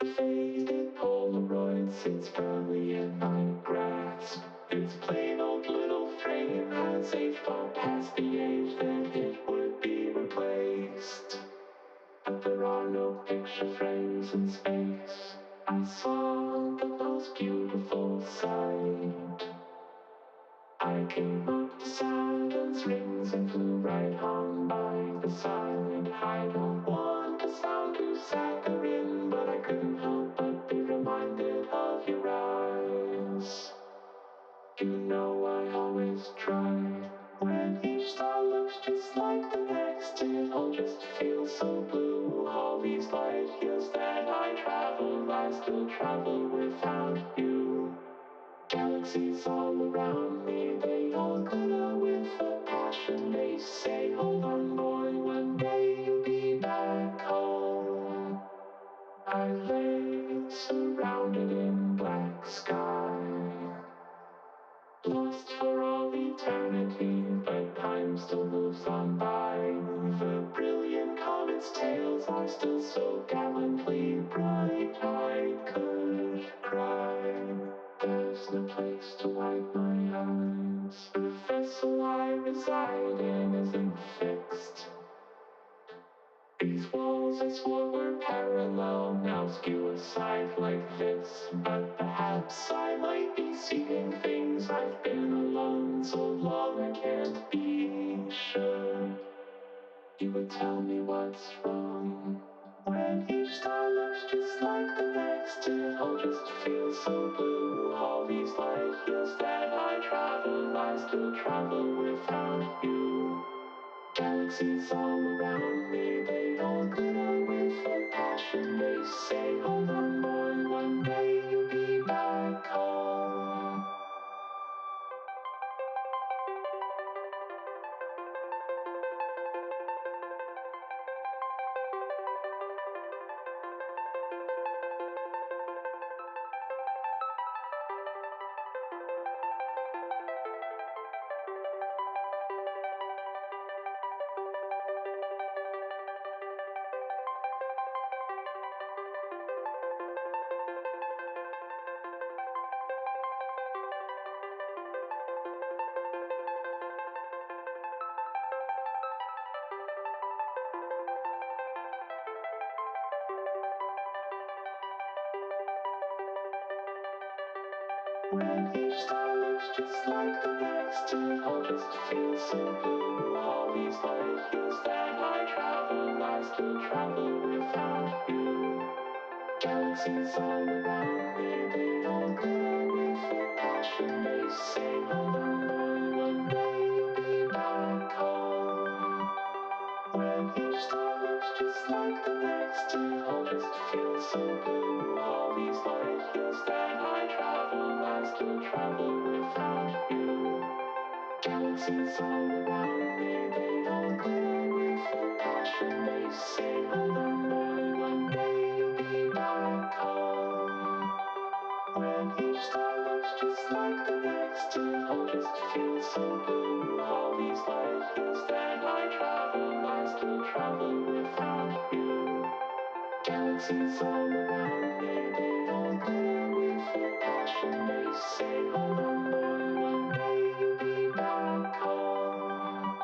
Faded Polaroid sits proudly in my grasp. Its plain old little frame has aged far past the age that it would be replaced. But there are no picture frames in space. I saw the most beautiful sight. I came up to Saturn's rings and flew right on by the side. I don't want to sound too saccharine, but I couldn't help but be reminded of your eyes. You know I always try. When each star looks just like the next, it all just feels so blue. All these light years that I travel, I still travel without you. Galaxies all around me, they all glitter with a passion. They say, hold on boy, one day you'll be back home. I lay surrounded in black sky, lost for all eternity, but time still moves on by. The brilliant comet's tails are still so gallantly bright, I could cry. There's no place to wipe my eyes. The vessel I reside in isn't fixed. These walls I swore were parallel now skew aside like this. But perhaps I might be seeing things. I've been alone so long I can't be sure. You would tell me what's wrong. When each star looks just like the next, it all just feels so blue. All these light years that I travel, I still travel without you. Galaxies all around me, they all glitter with a passion. They say, hold on boy, one day you'll be back home. When each star looks just like the next, it all just feels so blue. All these light years that I travel, I still travel without you. Galaxies all around me, they all glitter with a passion. They say, hold on boy, one day you'll be back home. When each star looks just like the next, it all just feels so blue. All these light years that I travel, I still travel without you. Galaxies all around me, they all glitter with a passion. They say, hold on boy, one day you'll be back home. When each star looks just like the next, it all just feels so blue. All these light years that I travel, I still travel without you. Galaxies all around me, they all glitter with a passion. They say, hold on boy, one day you'll be back home.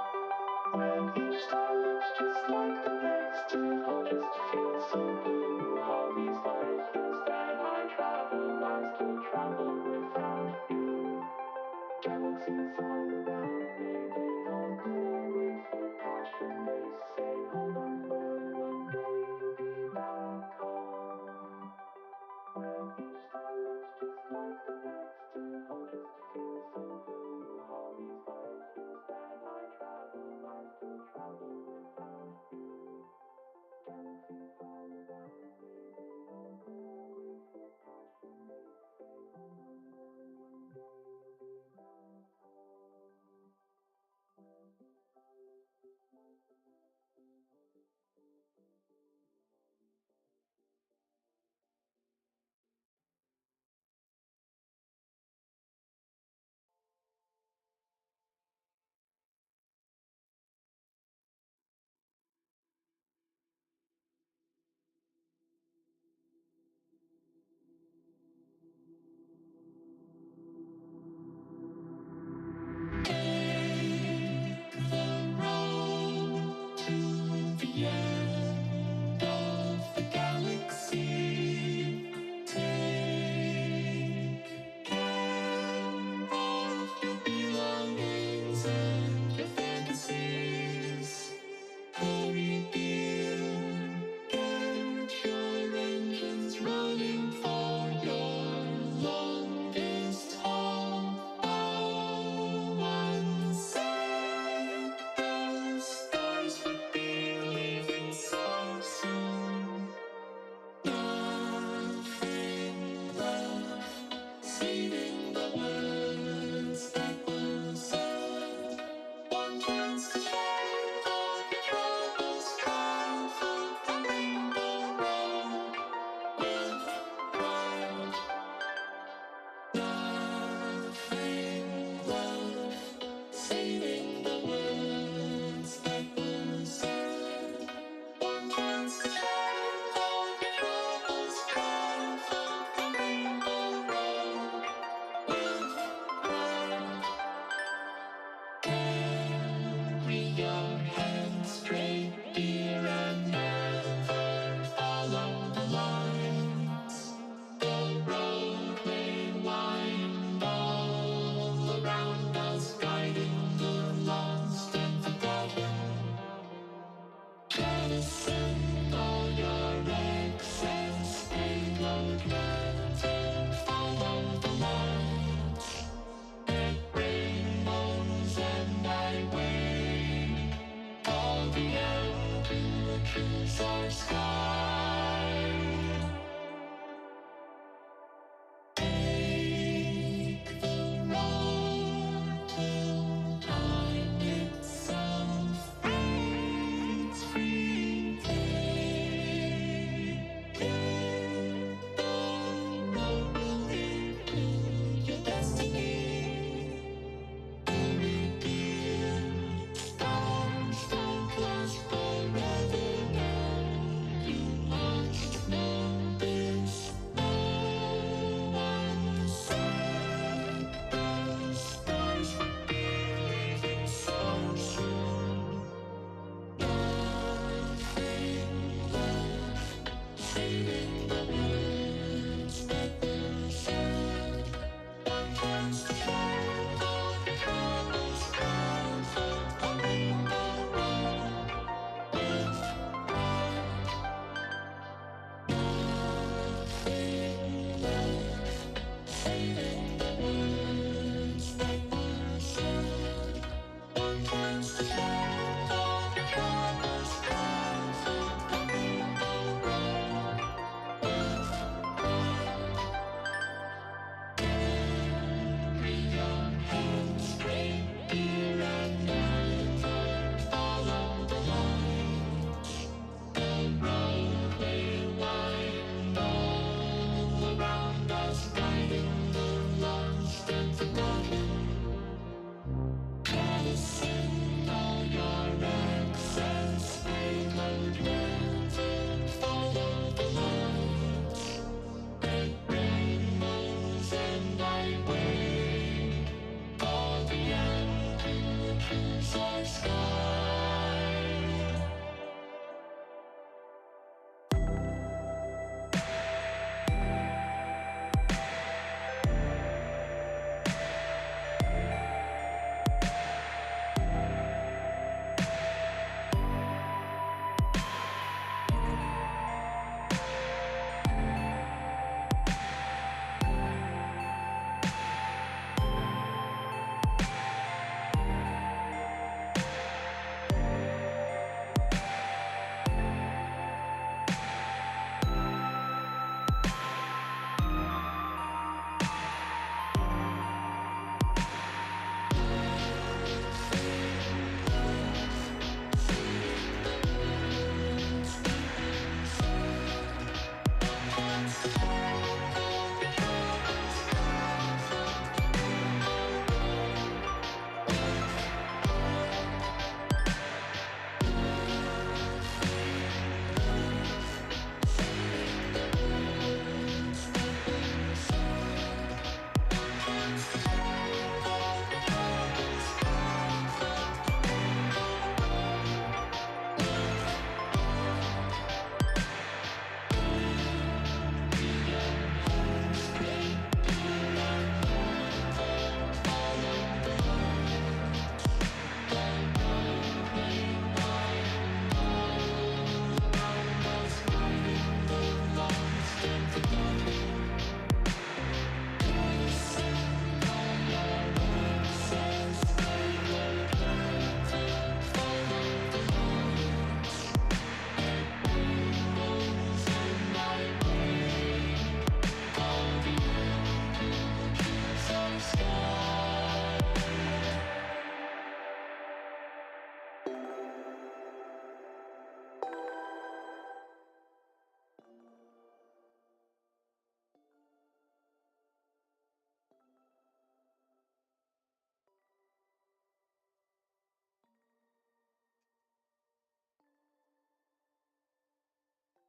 When each star looks just like the next, it all just feels so blue. All these light years that I travel, I still travel without you. Galaxies all around me, they all glitter with a passion. They say, hold on boy, one day you'll be back home. When each star looks just like the next, it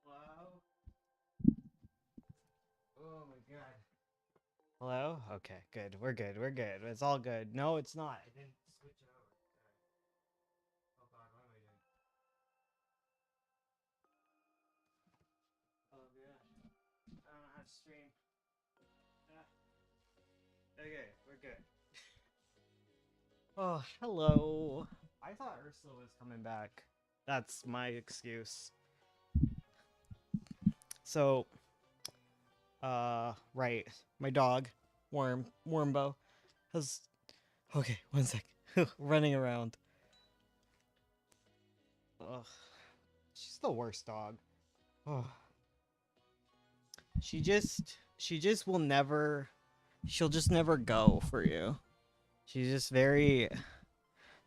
Hello? Oh my god. Hello? Okay, good. We're good. We're good. It's all good. No, it's not. I didn't switch it over. Oh god, what am I doing? Oh gosh. I don't know how to stream. Ah. Okay, we're good. Oh, hello. I thought Ursula was coming back. That's my excuse. So, right, my dog, Wormbo, has. Okay, one sec. Running around. Ugh, she's the worst dog. Ugh. She just will never. She'll just never go for you. She's just very.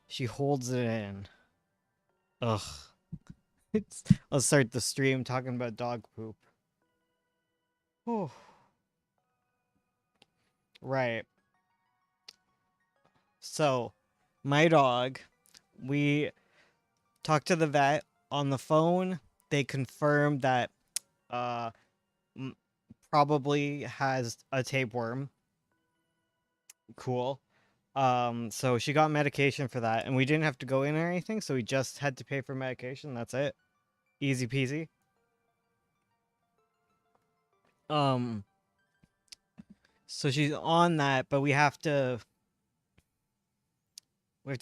She holds it in. Ugh. Let's start the stream talking about dog poop. Oh, right. So, my dog, we talked to the vet on the phone. They confirmed that uh m- probably has a tapeworm. Cool. So she got medication for that, and we didn't have to go in or anything, so we just had to pay for medication. That's it. Easy peasy. Um, so she's on that, but we have to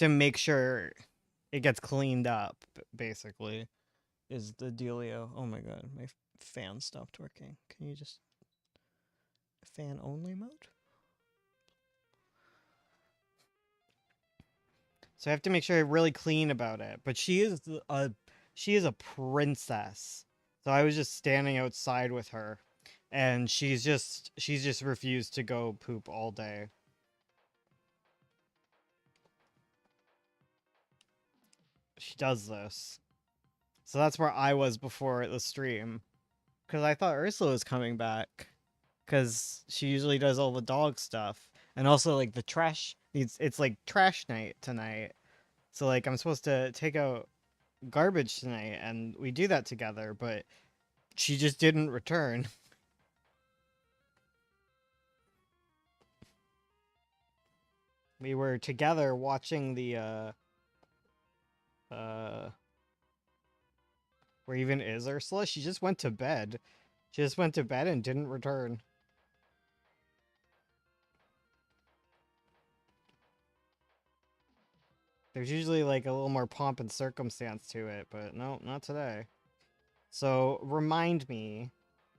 make sure it gets cleaned up, basically, is the dealio. Oh my god, my fan stopped working. Can you just fan only mode? So I have to make sure I'm really clean about it. But she is a princess. So I was just standing outside with her, and she's just refused to go poop all day. She does this. So that's where I was before the stream, because I thought Ursula was coming back, because she usually does all the dog stuff, and also like the trash. It's like trash night tonight. So like I'm supposed to take out garbage tonight, and we do that together, but she just didn't return. We were together watching the uh where even is Ursula? She just went to bed. She just went to bed and didn't return. There's usually like a little more pomp and circumstance to it, but no, not today. So remind me,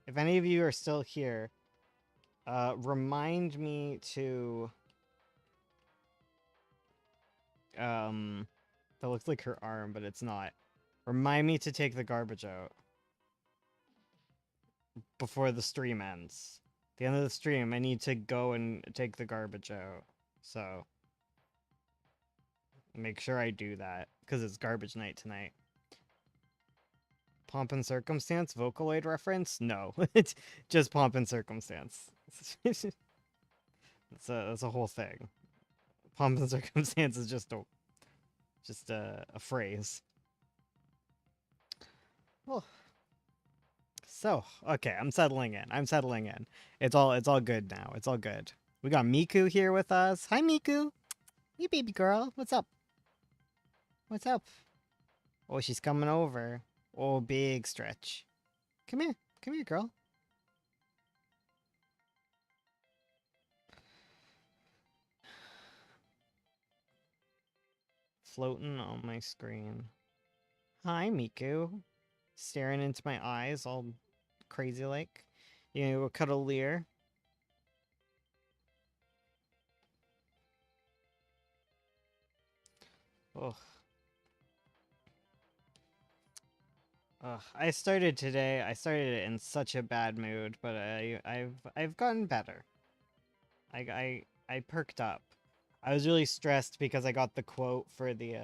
if any of you are still here, remind me to that looks like her arm, but it's not. Remind me to take the garbage out before the stream ends. At the end of the stream, I need to go and take the garbage out. So make sure I do that, because it's garbage night tonight. Pomp and circumstance Vocaloid reference? No, it's just pomp and circumstance. That's a whole thing. Pomp and circumstance is just a phrase. Oh, so okay, I'm settling in. I'm settling in. It's all good now. It's all good. We got Miku here with us. Hi, Miku. Hey, baby girl. What's up? What's up? Oh, she's coming over. Oh, big stretch. Come here. Come here, girl. Floating on my screen. Hi, Miku. Staring into my eyes all crazy like. You know, a cuddlier. Oh. I started today. I started it in such a bad mood, but I've gotten better. I perked up. I was really stressed because I got the quote for the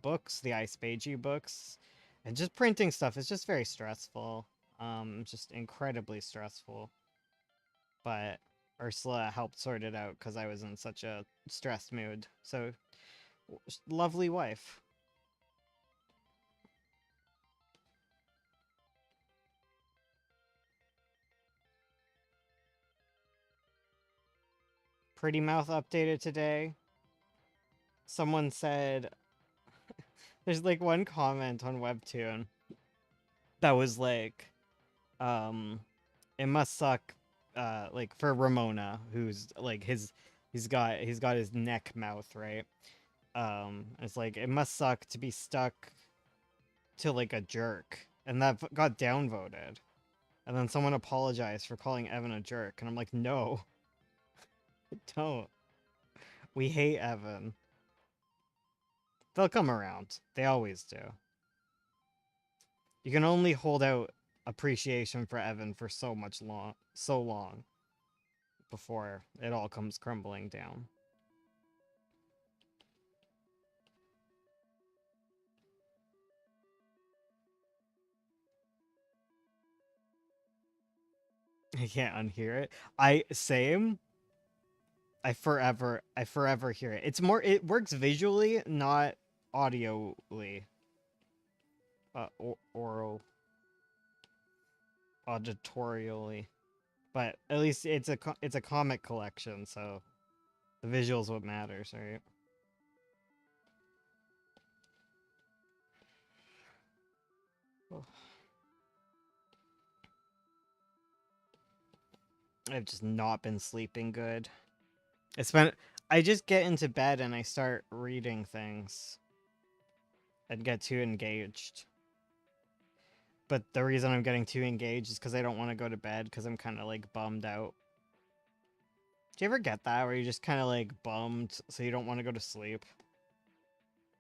books, the Ice Beiji books, and just printing stuff is just very stressful. Just incredibly stressful. But Ursula helped sort it out because I was in such a stressed mood. So lovely wife. Pretty Mouth updated today. Someone said there's like one comment on Webtoon that was like, um, it must suck, like for Ramona, who's like he's got his neck mouth, right? It's like it must suck to be stuck to like a jerk, and that got downvoted. And then someone apologized for calling Evan a jerk, and I'm like, no, don't. We hate Evan. They'll come around. They always do. You can only hold out appreciation for Evan for so long before it all comes crumbling down. I can't unhear it. Same. I forever hear it. It works visually, not audioly. Oral, auditorially. But at least it's a comic collection, so the visuals what matters, right? I've just not been sleeping good. I just get into bed and I start reading things and get too engaged. But the reason I'm getting too engaged is because I don't want to go to bed because I'm kind of like bummed out. Do you ever get that where you're just kind of like bummed so you don't want to go to sleep?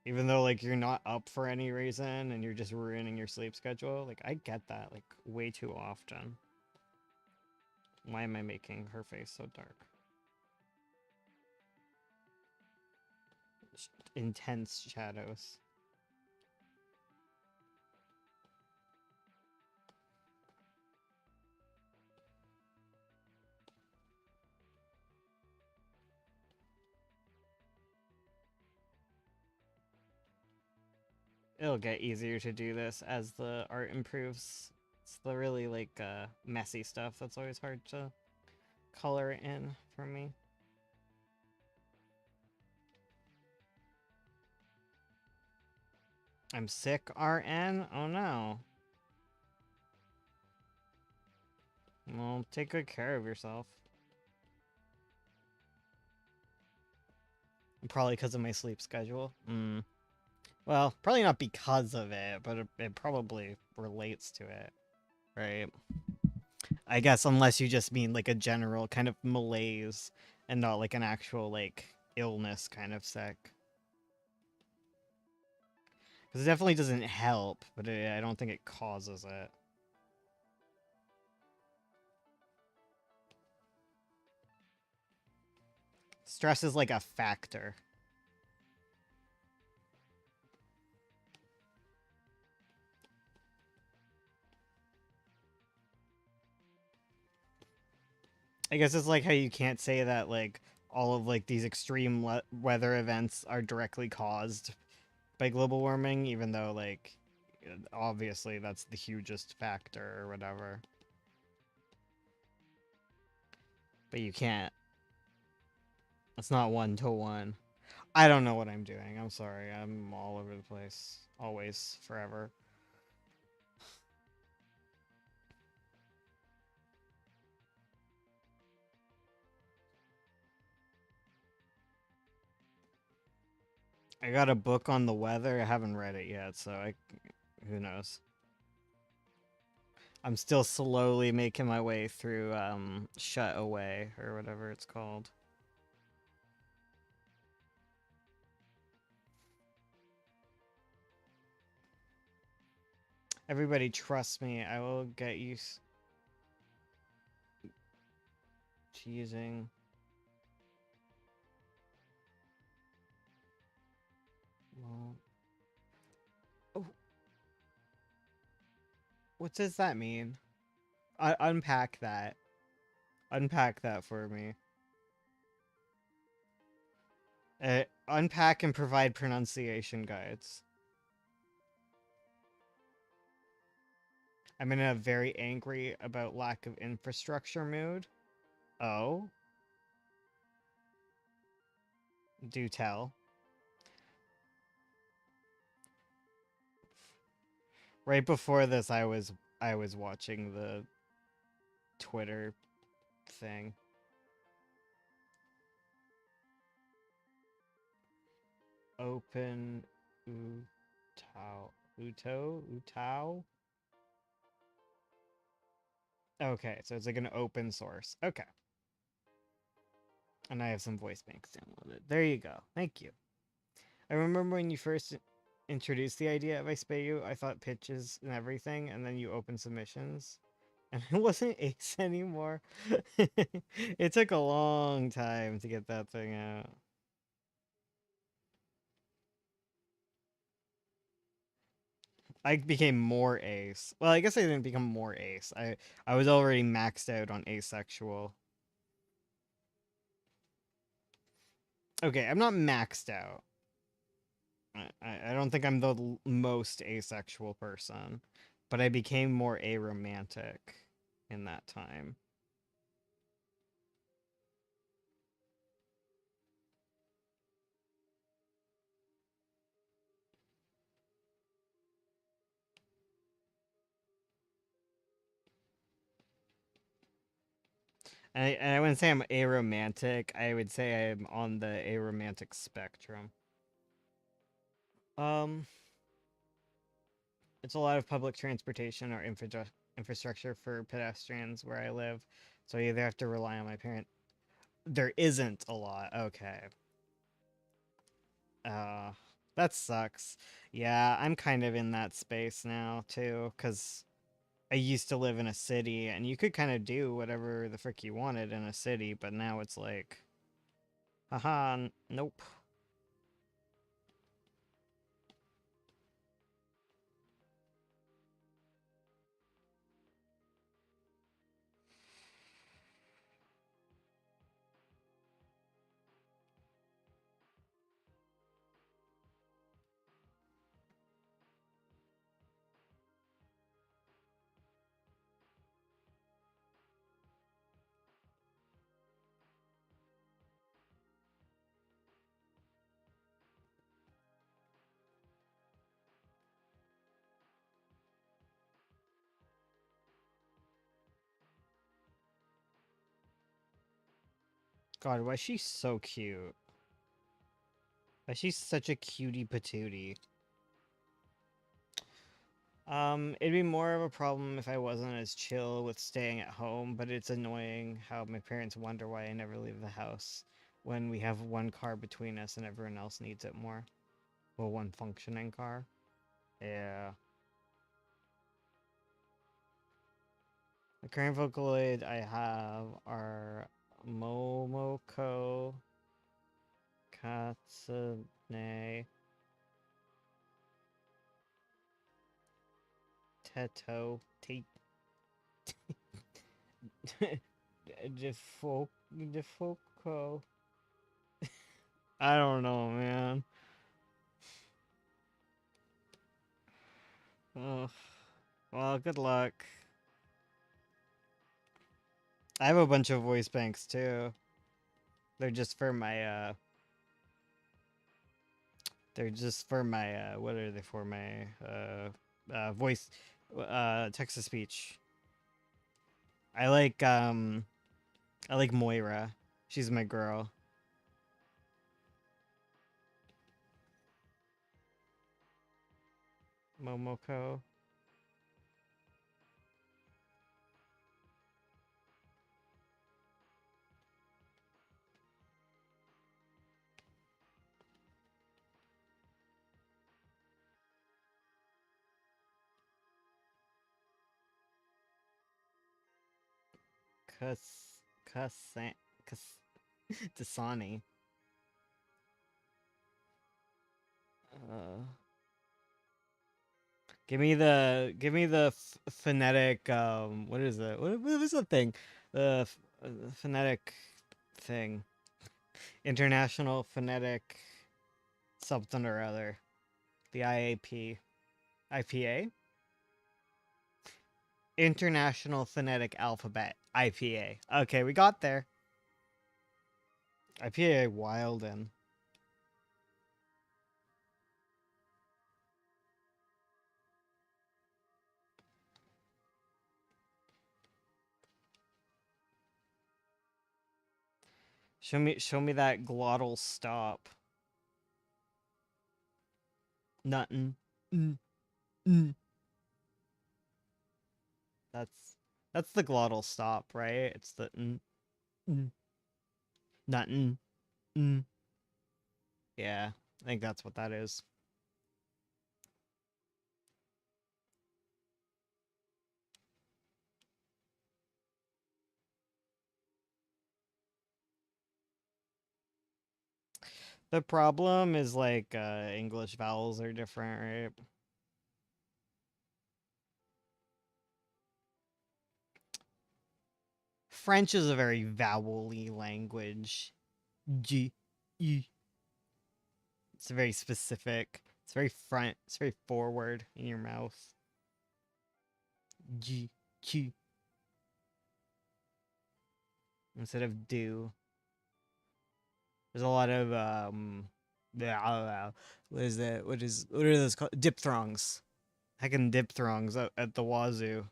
Even though like you're not up for any reason and you're just ruining your sleep schedule? Like I get that like way too often. Why am I making her face so dark? Intense shadows. It'll get easier to do this as the art improves. It's the really like messy stuff that's always hard to color in for me. I'm sick, RN? Oh no. Well, take good care of yourself. Probably because of my sleep schedule. Well, probably not because of it, but it probably relates to it, right? I guess unless you just mean like a general kind of malaise and not like an actual like illness kind of sick. Because it definitely doesn't help, but I don't think it causes it. Stress is like a factor. I guess it's like how you can't say that like all of like these extreme weather events are directly caused by global warming, even though like obviously that's the hugest factor or whatever. But you can't. It's not one to one. I don't know what I'm doing. I'm sorry. I'm all over the place. Always, forever. I got a book on the weather. I haven't read it yet, so who knows. I'm still slowly making my way through Shut Away or whatever it's called. Everybody trust me. I will get used to using well, oh, what does that mean? Unpack that. Unpack that for me. Unpack and provide pronunciation guides. I'm in a very angry about lack of infrastructure mood. Oh? Do tell. Right before this I was watching the Twitter thing. Open utao. Utao? Okay, so it's like an open source. Okay. And I have some voice banks downloaded. There you go. Thank you. I remember when you first introduced the idea of I Spay You, I thought pitches and everything, and then you open submissions. And it wasn't Ace anymore. It took a long time to get that thing out. I became more ace. Well, I guess I didn't become more ace. I was already maxed out on asexual. Okay, I'm not maxed out. I don't think I'm the most asexual person, but I became more aromantic in that time. And I wouldn't say I'm aromantic. I would say I'm on the aromantic spectrum. Um, it's a lot of public transportation or infrastructure for pedestrians where I live, so you either have to rely on my parent. There isn't a lot. Okay. Uh, that sucks. Yeah, I'm kind of in that space now too, because I used to live in a city and you could kind of do whatever the frick you wanted in a city, but now it's like, haha, nope. God, why is she so cute? Why is she such a cutie patootie? It'd be more of a problem if I wasn't as chill with staying at home, but it's annoying how my parents wonder why I never leave the house when we have one car between us and everyone else needs it more. Well, one functioning car. Yeah. The current Vocaloid I have are Momoko, Katsune, Teto, Defoko. I don't know, man. Ugh. Well, good luck. I have a bunch of voice banks too. They're just for my what are they for? My voice text to speech. I like Moira. She's my girl. Momoko. Kas Kasan Kas Dasani. Uh, give me the phonetic what is it? What is the thing? The phonetic thing. International Phonetic something or other. The IAP. IPA? International Phonetic Alphabet. IPA. Okay, we got there. IPA wild in. Show me that glottal stop. Nothing. Mm, mm. That's that's the glottal stop, right? It's the mm, nothing. Mm. Yeah, I think that's what that is. The problem is like English vowels are different, right? French is a very vowel-y language. G, E. It's very specific. It's very front. It's very forward in your mouth. G, Q instead of do. There's a lot of what is that? What are those called? Diphthongs. Heckin' diphthongs at the wazoo.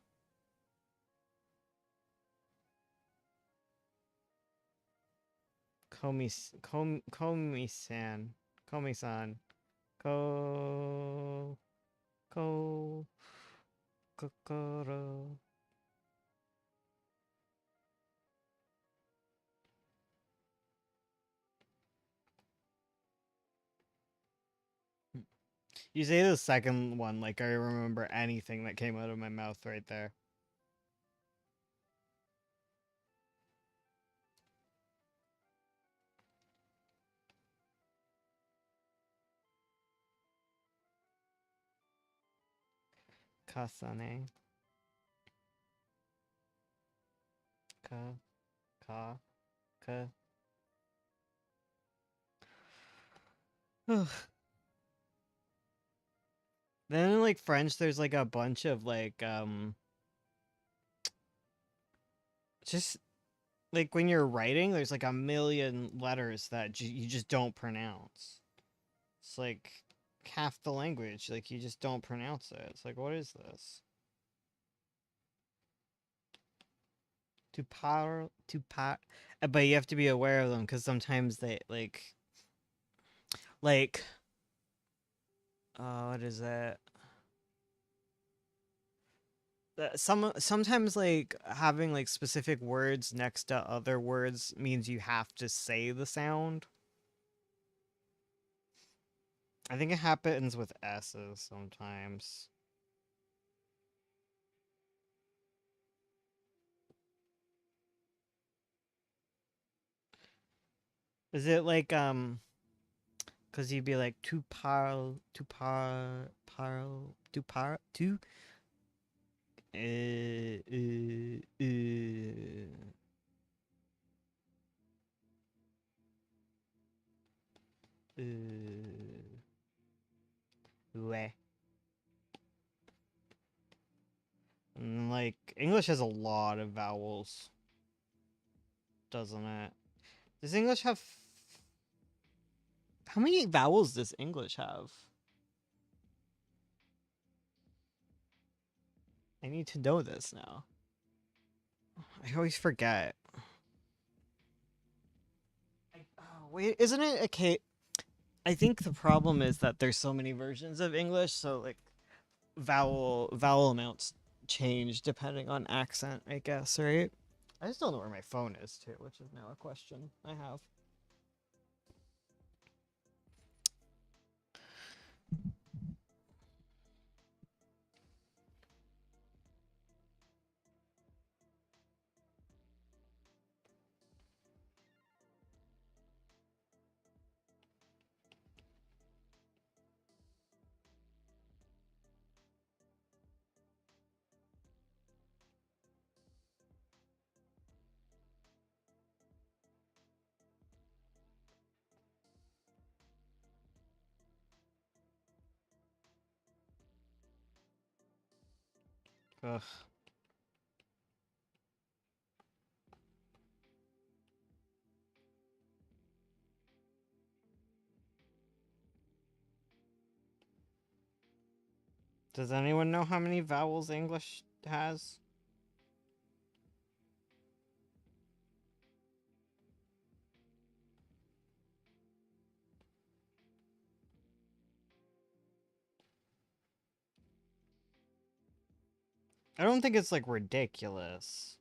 Komi-san. Komi-san. Ko... Ko... Kokoro. You say the second one like I remember anything that came out of my mouth right there. Kasane. Ka... Ka... Ka... Then in like French, there's like a bunch of like just like when you're writing, there's like a million letters that you just don't pronounce. It's like half the language, like you just don't pronounce it. It's like, what is this? To par, but you have to be aware of them because sometimes they like, what is that? Sometimes like having like specific words next to other words means you have to say the sound. I think it happens with S's sometimes. Is it like cuz you'd be like to par to ouais. And like English has a lot of vowels, doesn't it? Does English have how many vowels does English have? I need to know this now. I always forget. Oh, wait, isn't it a case? I think the problem is that there's so many versions of English, so like vowel amounts change depending on accent, I guess, right? I just don't know where my phone is too, which is now a question I have. Ugh. Does anyone know how many vowels English has? I don't think it's like ridiculous.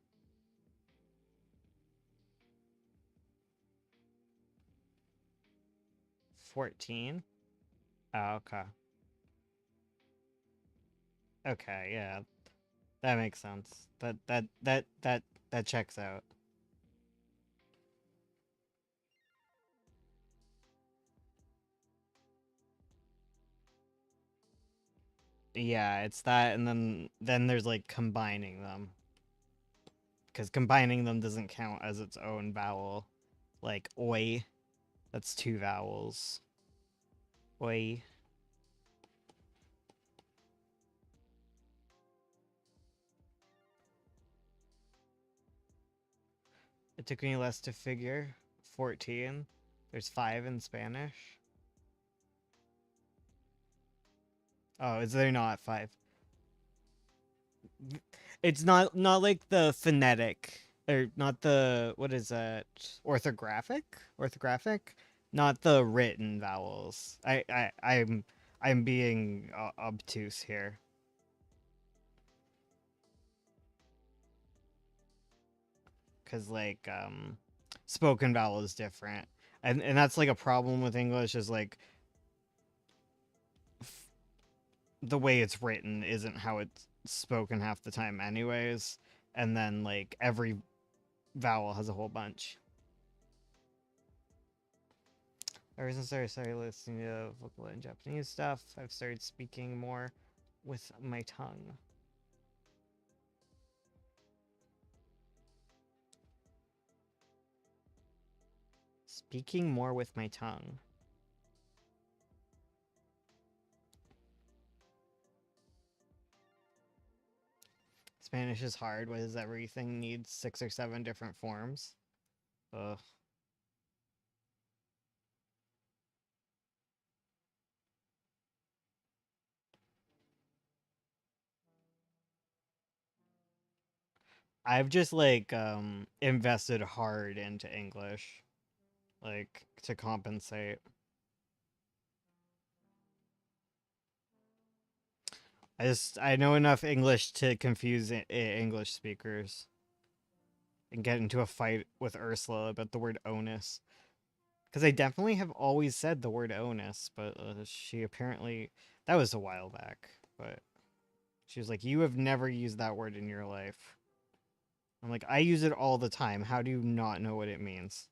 $14? Oh, okay. Okay, yeah. That makes sense. That checks out. Yeah, it's that, and then there's like combining them, because combining them doesn't count as its own vowel. Like oi, that's two vowels. Oi. It took me less to figure. 14. There's 5 in Spanish. Oh, is there not 5? It's not like the phonetic, or not the, what is that, orthographic, not the written vowels. I'm being obtuse here, because like spoken vowel is different, and that's like a problem with English, is like the way it's written isn't how it's spoken half the time anyways, and then like every vowel has a whole bunch. Ever since I started listening to vocal and Japanese stuff, I've started speaking more with my tongue. Speaking more with my tongue. Spanish is hard. Why does everything need 6 or 7 different forms? Ugh. I've just like invested hard into English, like to compensate. I know enough English to confuse English speakers and get into a fight with Ursula about the word onus. Because I definitely have always said the word onus, but she apparently, that was a while back, but she was like, "You have never used that word in your life." I'm like, "I use it all the time. How do you not know what it means?"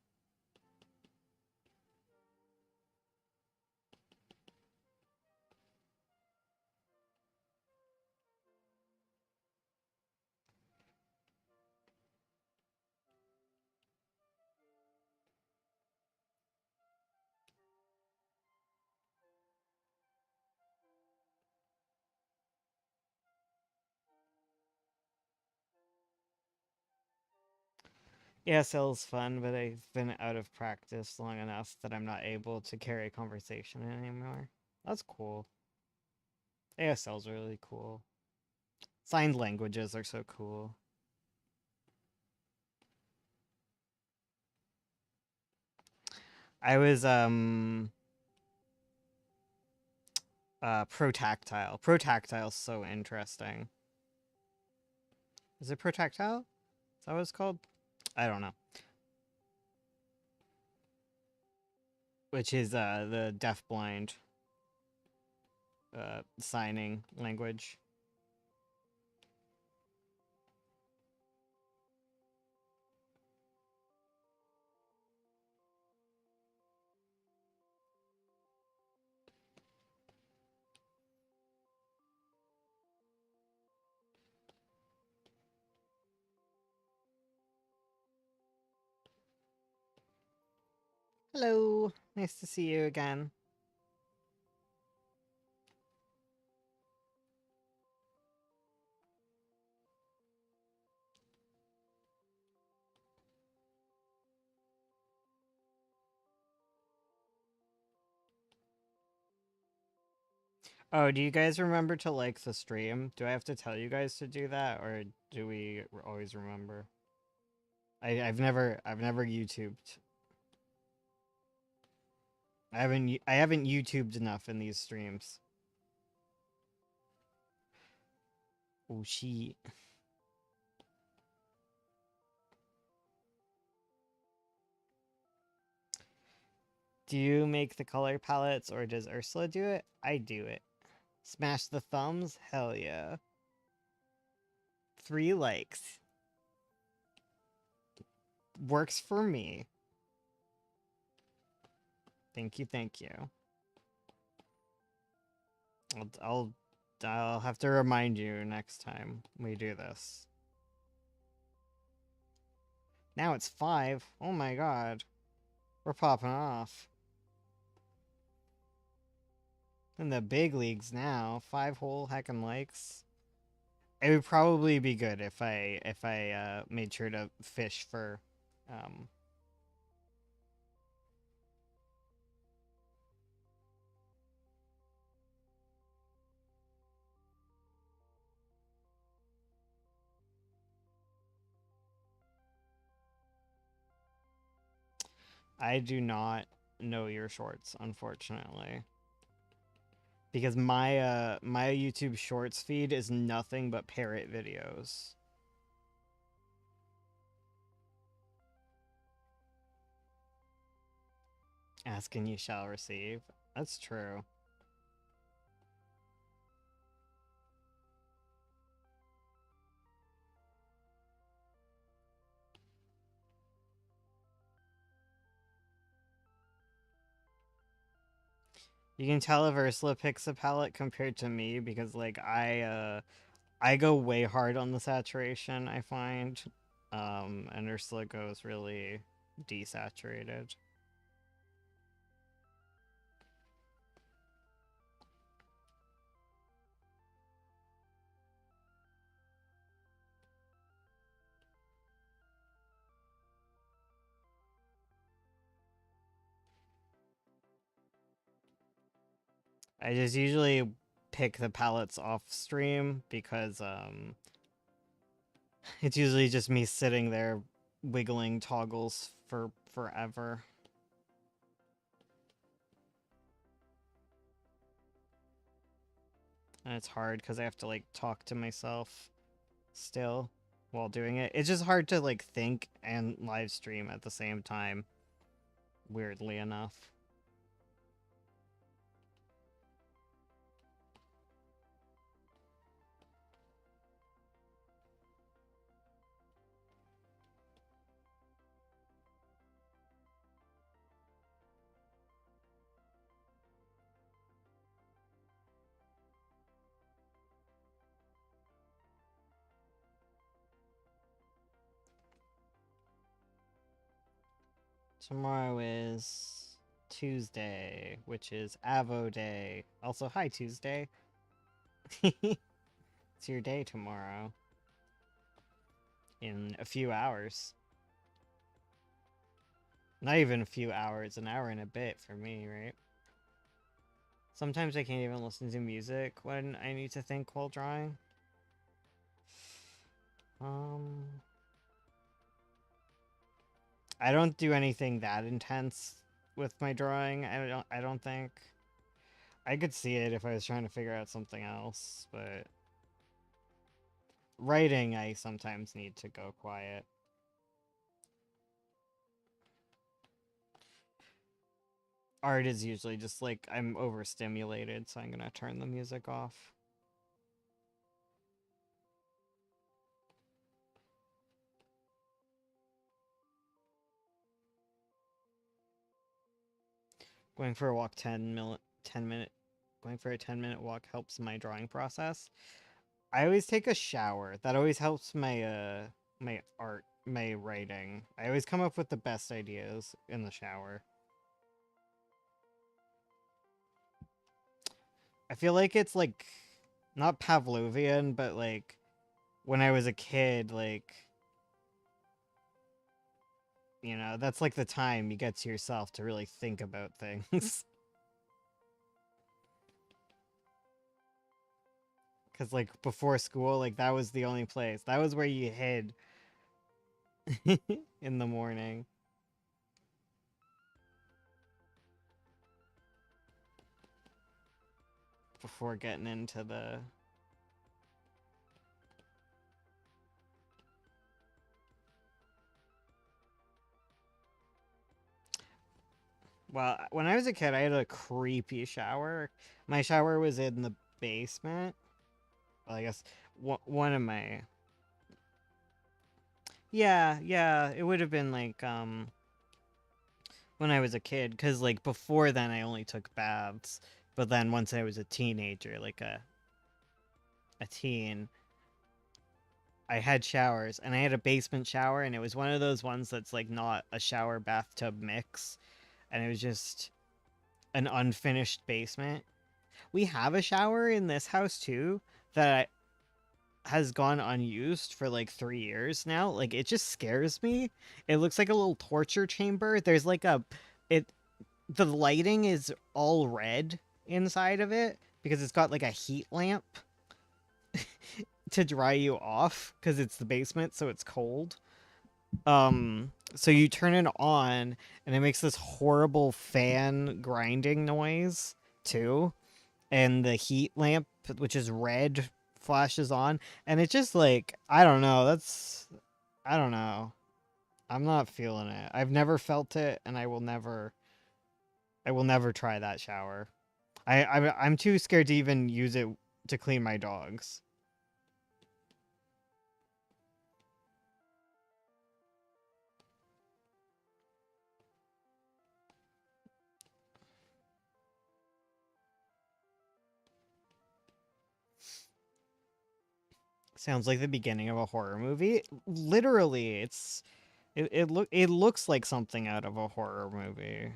ASL is fun, but I've been out of practice long enough that I'm not able to carry a conversation anymore. That's cool. ASL's really cool. Signed languages are so cool. I was protactile. Protactile's so interesting. Is it protactile? Is that what it's called? I don't know. Which is the deaf-blind signing language. Hello, nice to see you again. Oh, do you guys remember to like the stream? Do I have to tell you guys to do that, or do we always remember? I've never YouTubed. I haven't YouTubed enough in these streams. Oh shit. Do you make the color palettes or does Ursula do it? I do it. Smash the thumbs? Hell yeah. 3 likes. Works for me. Thank you, thank you. I'll have to remind you next time we do this. Now it's 5. Oh my god. We're popping off. In the big leagues now. 5 whole heckin' likes. It would probably be good if I made sure to fish for I do not know your shorts, unfortunately. Because my YouTube Shorts feed is nothing but parrot videos. Ask and you shall receive. That's true. You can tell if Ursula picks a palette compared to me because like I go way hard on the saturation, I find. And Ursula goes really desaturated. I just usually pick the palettes off stream because it's usually just me sitting there wiggling toggles for forever. And it's hard because I have to like talk to myself still while doing it. It's just hard to like think and live stream at the same time, weirdly enough. Tomorrow is Tuesday, which is Avo Day. Also, hi Tuesday. It's your day tomorrow. In a few hours. Not even a few hours, an hour and a bit for me, right? Sometimes I can't even listen to music when I need to think while drawing. I don't do anything that intense with my drawing. I don't think. I could see it if I was trying to figure out something else, but writing I sometimes need to go quiet. Art is usually just like I'm overstimulated, so I'm gonna turn the music off. Going for a walk 10 minute going for a 10-minute walk helps my drawing process. I always take a shower. That always helps my my writing. I always come up with the best ideas in the shower. I feel like it's like not Pavlovian, but like when I was a kid, like you know, that's like the time you get to yourself to really think about things. Cause like before school, like that was the only place. That was where you hid in the morning. Before getting into the Well, when I was a kid, I had a creepy shower. My shower was in the basement. Well, I guess one of my. Yeah, yeah, it would have been like when I was a kid, because like before then I only took baths, but then once I was a teenager, like a teen, I had showers, and I had a basement shower, and it was one of those ones that's like not a shower bathtub mix, and it was just an unfinished basement. We have a shower in this house too that has gone unused for like 3 years now. Like it just scares me. It looks like a little torture chamber. There's like a it the lighting is all red inside of it because it's got like a heat lamp to dry you off because it's the basement, so it's cold. So you turn it on and it makes this horrible fan grinding noise too, and the heat lamp, which is red, flashes on, and it just like, I don't know, that's, I don't know, I'm not feeling it. I've never felt it, and I will never try that shower. I'm too scared to even use it to clean my dogs. Sounds like the beginning of a horror movie. Literally, it looks like something out of a horror movie.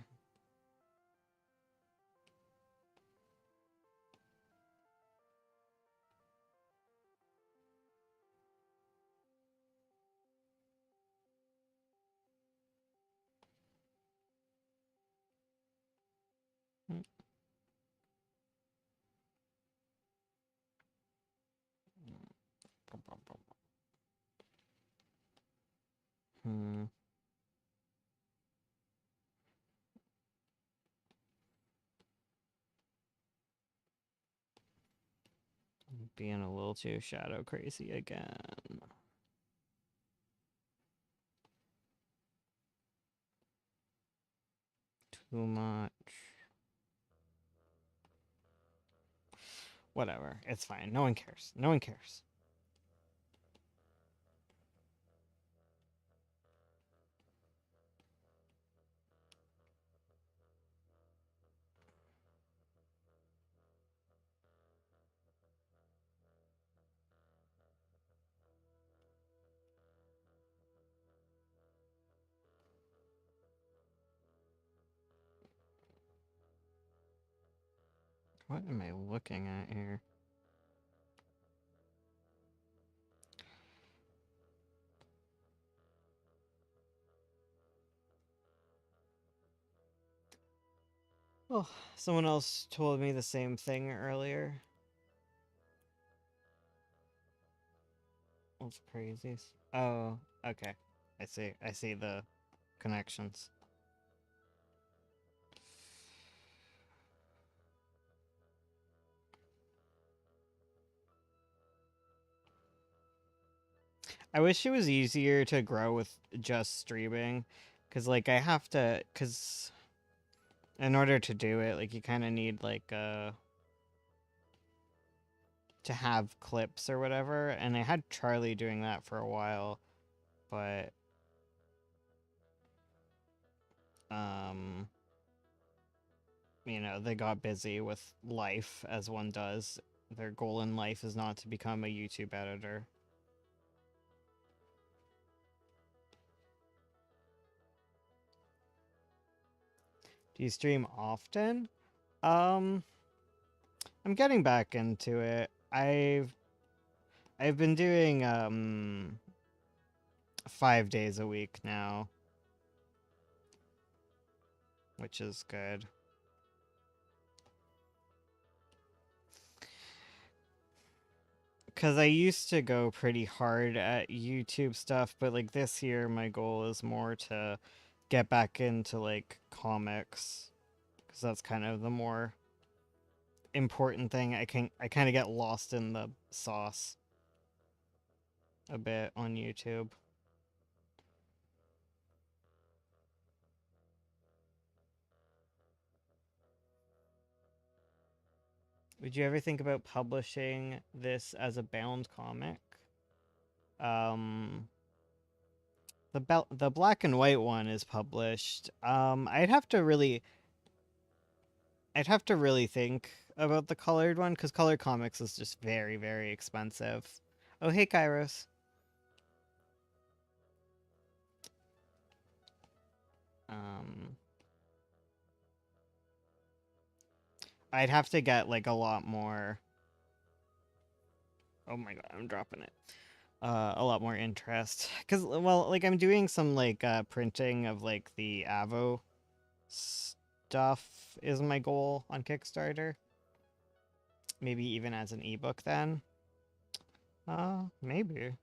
Hmm. Being a little too shadow crazy again. Too much. Whatever. It's fine. No one cares. No one cares. What am I looking at here? Oh, someone else told me the same thing earlier. What's crazy? Oh, okay. I see. I see the connections. I wish it was easier to grow with just streaming, cause like I have to, cause in order to do it, like you kind of need like to have clips or whatever, and I had Charlie doing that for a while, but um they got busy with life as one does. Their goal in life is not to become a YouTube editor. Do you stream often? Um, I'm getting back into it. I've been doing 5 days a week now, which is good. Cause I used to go pretty hard at YouTube stuff, but like this year my goal is more to get back into like comics, cause that's kind of the more important thing. I kind of get lost in the sauce a bit on YouTube. Would you ever think about publishing this as a bound comic? Um, the black and white one is published. I'd have to really think about the colored one because colored comics is just very, very expensive. Oh, hey, Kairos. Um, I'd have to get like a lot more. Oh my god, I'm dropping it. A lot more interest because well, like I'm doing some like printing of like the Avo stuff is my goal on Kickstarter. Maybe even as an ebook then. Maybe.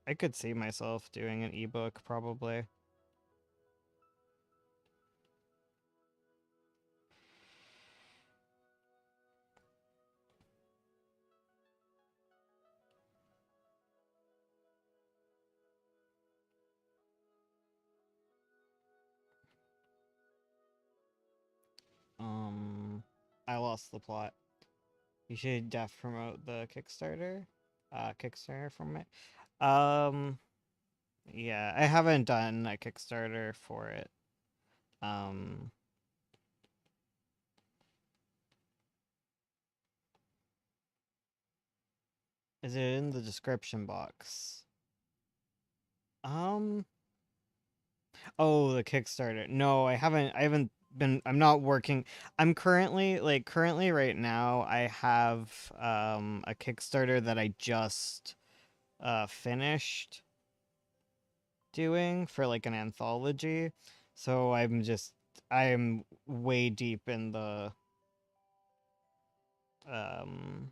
I could see myself doing an ebook probably. Um, I lost the plot. You should def promote the Kickstarter from it. Um, yeah, I haven't done a Kickstarter for it. Um, is it in the description box? Um, oh, the Kickstarter. No, I haven't been. I'm not working. I'm currently right now. I have a Kickstarter that I just finished doing for like an anthology. So I'm way deep in the um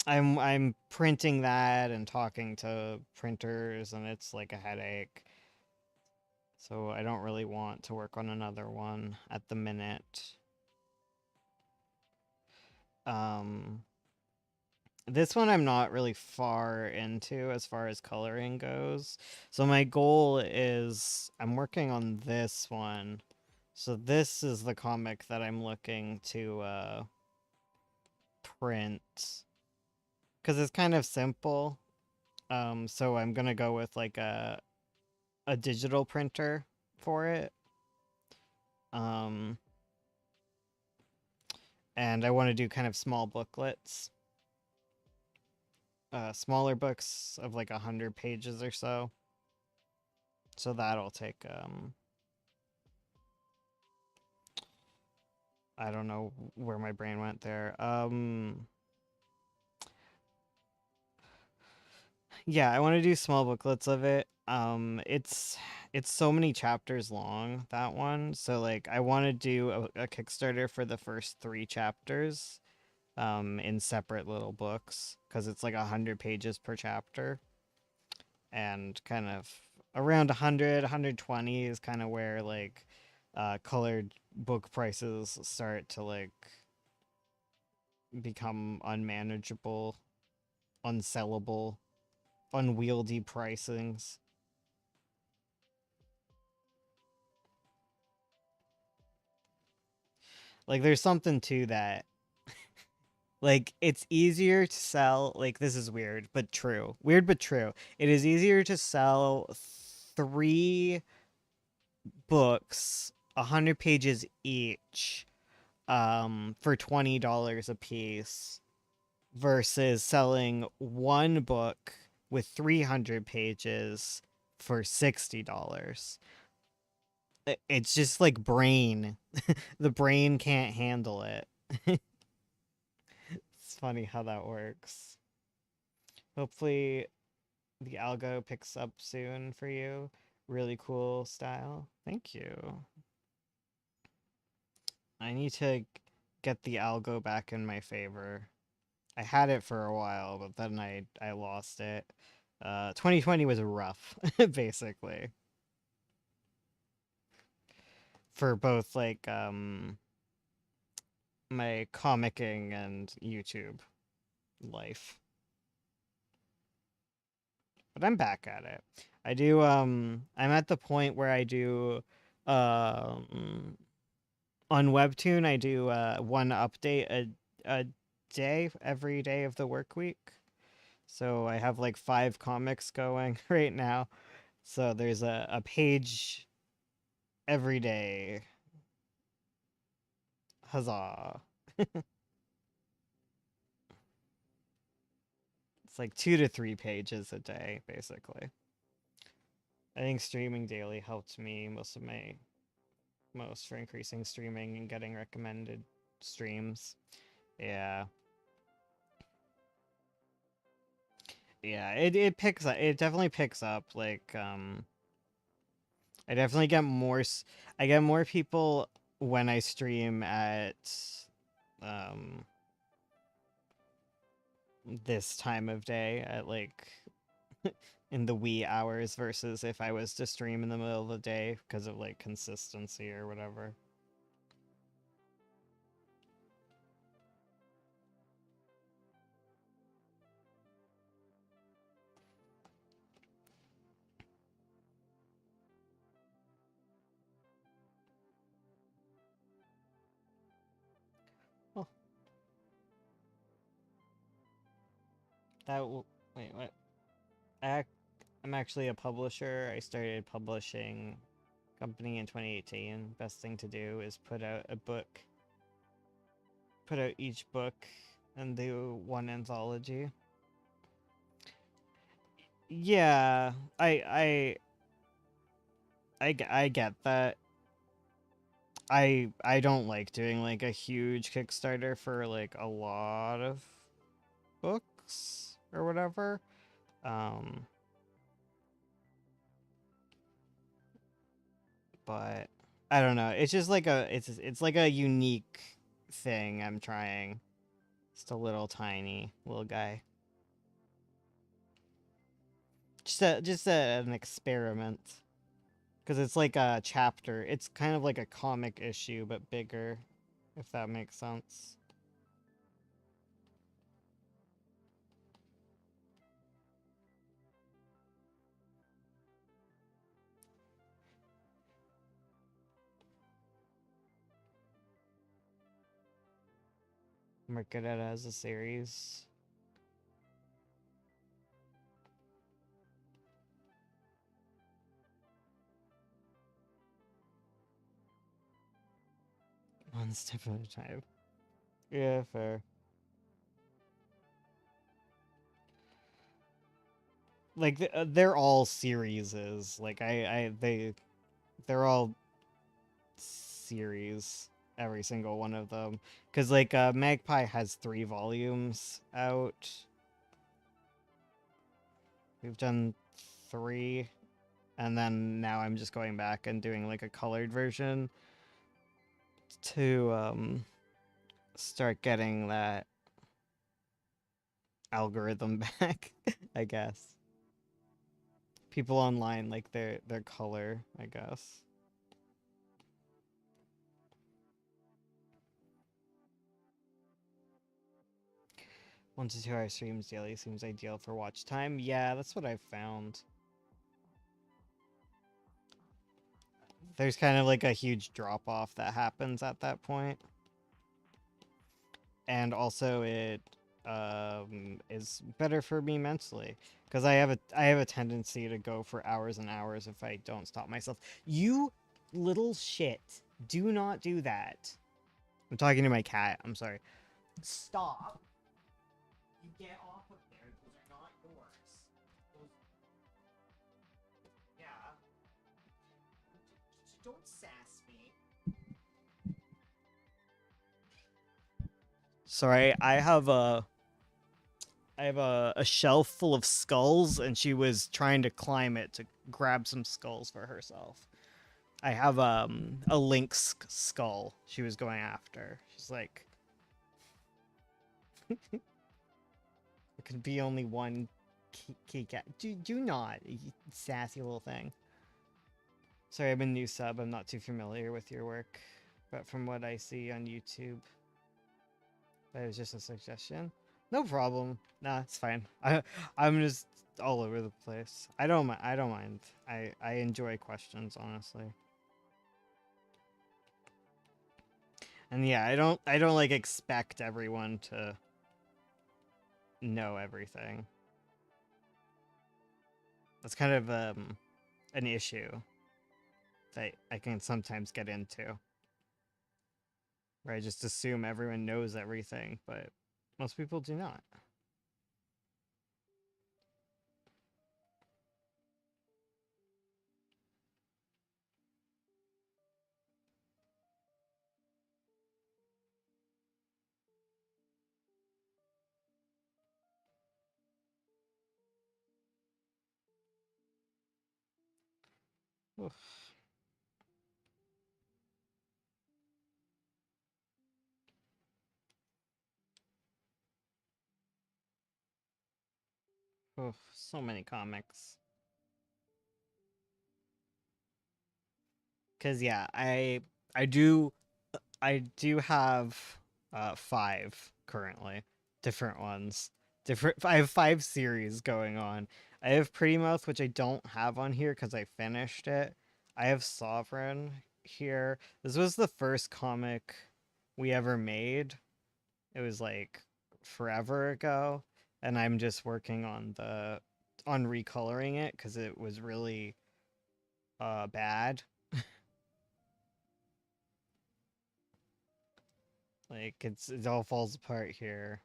I'm printing that and talking to printers and it's like a headache. So I don't really want to work on another one at the minute. Um this one I'm not really far into as far as coloring goes. So my goal is I'm working on this one. So this is the comic that I'm looking to print because it's kind of simple. So I'm gonna go with like a digital printer for it. Um, and I want to do kind of small booklets, smaller books of like 100 pages or so. So that'll take I don't know where my brain went there. Yeah, I want to do small booklets of it. It's so many chapters long, that one. So like I want to do a Kickstarter for the first 3 chapters in separate little books because it's like 100 pages per chapter and kind of around 120 is kind of where like colored book prices start to like become unmanageable, unsellable, unwieldy pricings. Like there's something to that. Like it's easier to sell, like this is weird but true. Weird but true. It is easier to sell 3 books, 100 pages each, for $20 a piece versus selling one book with 300 pages for $60. It's just like brain. The brain can't handle it. It's funny how that works. Hopefully the algo picks up soon for you. Really cool style. Thank you. I need to get the algo back in my favor. I had it for a while, but then I lost it. 2020 was rough, basically, for both like my comicking and YouTube life. But I'm back at it. I'm at the point where I do Um, on Webtoon, I do one update a day every day of the work week. So I have like 5 comics going right now. So there's a page every day. Huzzah. It's like 2 to 3 pages a day, basically. I think streaming daily helped me most for increasing streaming and getting recommended streams. Yeah. Yeah, it picks up. It definitely picks up. Like, I definitely get I get more people when I stream at um this time of day at like in the wee hours versus if I was to stream in the middle of the day because of like consistency or whatever. Oh, wait, what? I, I'm actually a publisher. I started publishing company in 2018. Best thing to do is put out each book and do one anthology. Yeah, I get that. I don't like doing like a huge Kickstarter for like a lot of books or whatever. Um, but I don't know. It's just like it's like a unique thing I'm trying. Just a little tiny little guy. An experiment because it's like a chapter. It's kind of like a comic issue but bigger, if that makes sense. Market it as a series. One step at a time. Yeah, fair. Like they're all series. Like they're all series. Every single one of them. Because like Magpie has 3 volumes out. We've done 3, and then now I'm just going back and doing like a colored version to start getting that algorithm back, I guess. People online like their color, I guess. 1 to 2 hour streams daily seems ideal for watch time. Yeah, that's what I've found. There's kind of like a huge drop off that happens at that point. And also it is better for me mentally because I have a tendency to go for hours and hours if I don't stop myself. You little shit. Do not do that. I'm talking to my cat. I'm sorry. Stop. You get off of there. Those are not yours. Those... Yeah. Don't sass me. Sorry, I have a shelf full of skulls, and she was trying to climb it to grab some skulls for herself. I have a lynx skull she was going after. She's like, it could be only one key cat. Do not, you sassy little thing. Sorry, I'm a new sub. I'm not too familiar with your work, but from what I see on YouTube, that was just a suggestion. No problem. Nah, it's fine. I'm just all over the place. I don't mind. I enjoy questions, honestly. And yeah, I don't like expect everyone to know everything. That's kind of an issue that I can sometimes get into, where I just assume everyone knows everything, but most people do not. Oof. Oof. So many comics. Cause yeah, I do have 5 currently, different ones. Different. I have 5 series going on. I have Pretty Mouth, which I don't have on here because I finished it. I have Sovereign here. This was the first comic we ever made. It was like forever ago, and I'm just working on recoloring it because it was really bad. Like it all falls apart here.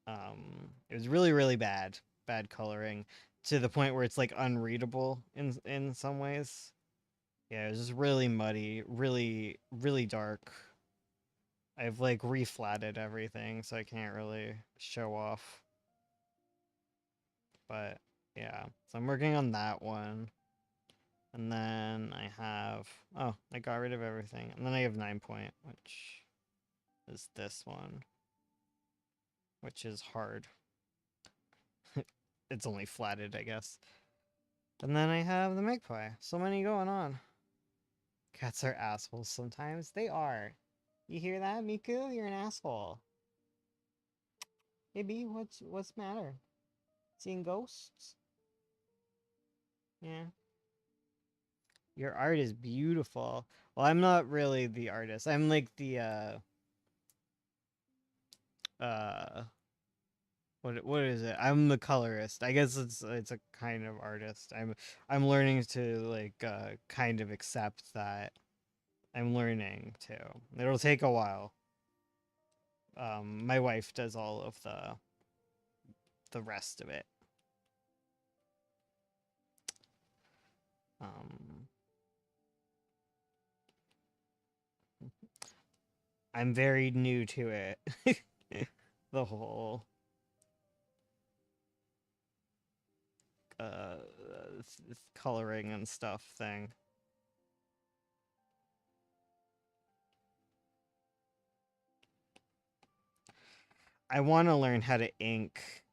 It was really really bad coloring to the point where it's like unreadable in some ways. Yeah, it was just really muddy, really really dark. I've like reflatted everything, so I can't really show off. But yeah, so I'm working on that one. And then I have, oh, I got rid of everything. And then I have 9 Point, which is this one, which is hard. It's only flatted, I guess. And then I have the Magpie. So many going on. Cats are assholes sometimes. They are. You hear that, Miku? You're an asshole. Hey B, what's the matter? Seeing ghosts? Yeah. Your art is beautiful. Well, I'm not really the artist. I'm like the uh what is it? I'm the colorist. I guess it's a kind of artist. I'm learning to like kind of accept that. I'm learning to. It'll take a while. My wife does all of the rest of it. Um, I'm very new to it. The whole uh coloring and stuff thing. I want to learn how to ink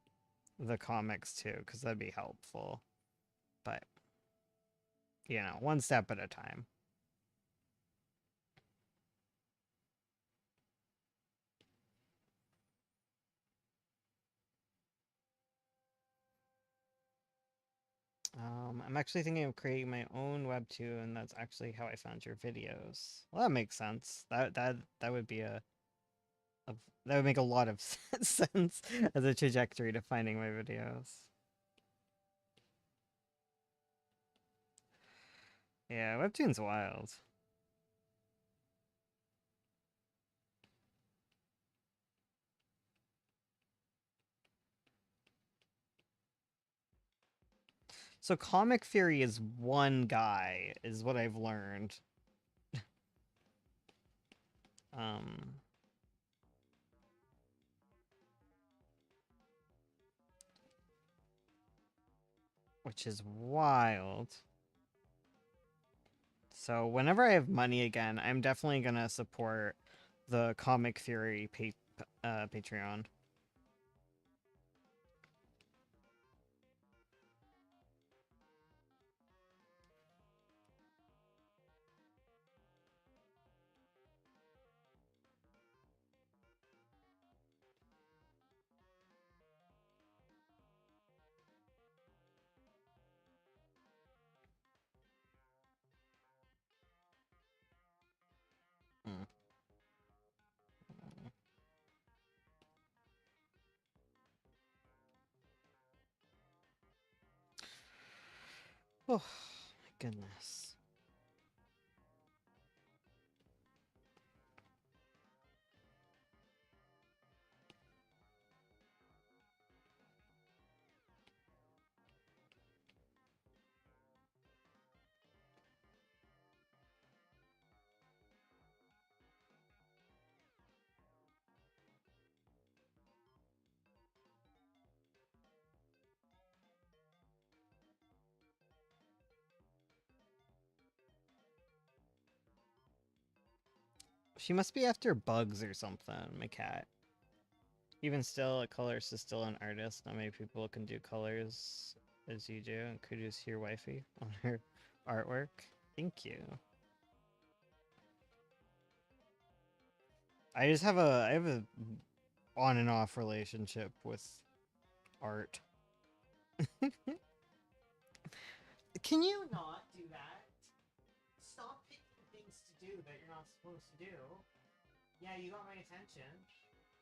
the comics too, because that'd be helpful. But one step at a time. I'm actually thinking of creating my own webtoon. That's actually how I found your videos. Well, that makes sense. That would be a that would make a lot of sense as a trajectory to finding my videos. Yeah, webtoon's wild. So comic theory is one guy, is what I've learned. Um, which is wild. So whenever I have money again, I'm definitely gonna support the comic theory Patreon. Oh my goodness. She must be after bugs or something, my cat. Even still, a colorist is still an artist. Not many people can do colors as you do. And kudos to your wifey on her artwork. Thank you. I have a on and off relationship with art. Can you not do that? Stop picking things to do that you're not supposed to do. Yeah, you got my attention.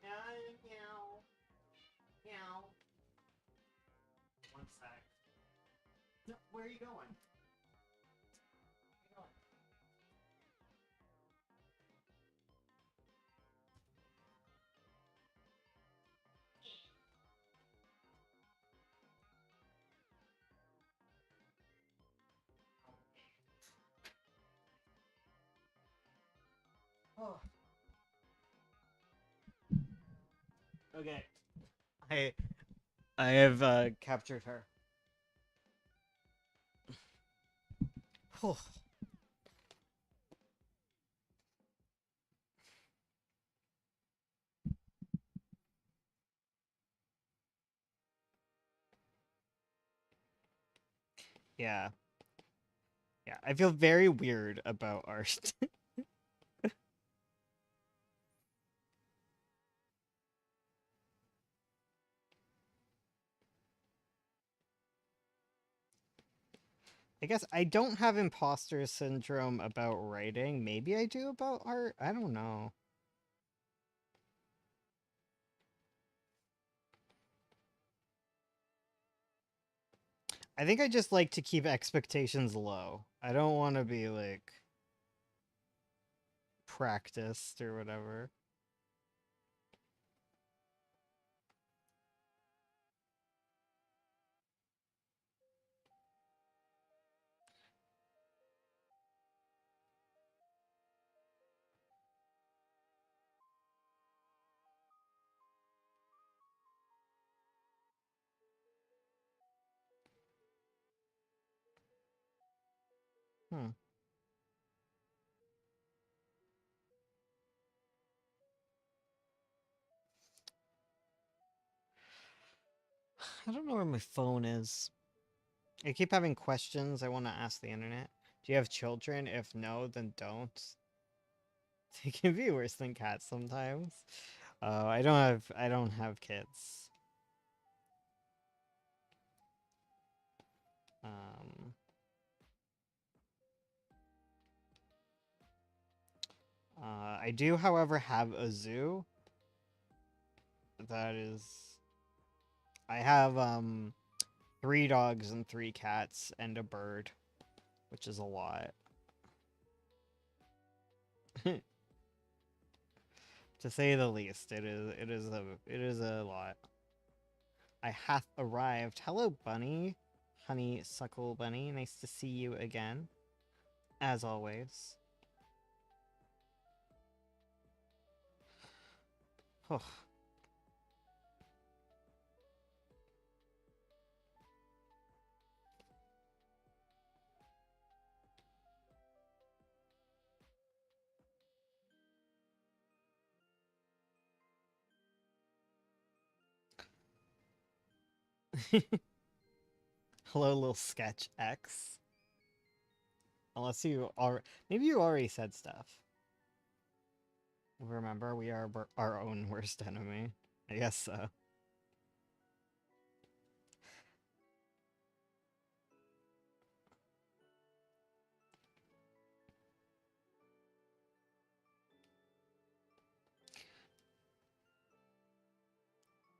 Meow. Meow. One sec. No, where are you going? Where are you going? Oh. Okay. I I have captured her. Oh. Yeah. Yeah. I feel very weird about art. I guess I don't have imposter syndrome about writing. Maybe I do about art. I don't know. I think I just like to keep expectations low. I don't want to be like practiced or whatever. Hmm. I don't know where my phone is. I keep having questions I want to ask the internet. Do you have children? If no, then don't. They can be worse than cats sometimes. I don't have kids. Um I do, however, have a zoo. That is I have 3 dogs and 3 cats and a bird, which is a lot. To say the least, it is a lot. I hath arrived. Hello, bunny. Honeysuckle bunny. Nice to see you again. As always. Oh. Hello, little sketch X. Unless you are, maybe you already said stuff. Remember, we are our own worst enemy. I guess so.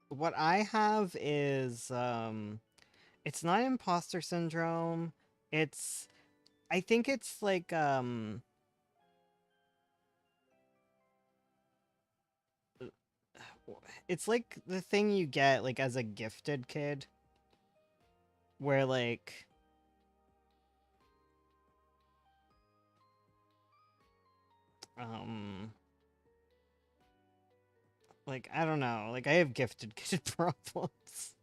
What I have is it's not imposter syndrome. It's I think it's like it's like the thing you get like as a gifted kid where um like I don't know, like I have gifted kid problems.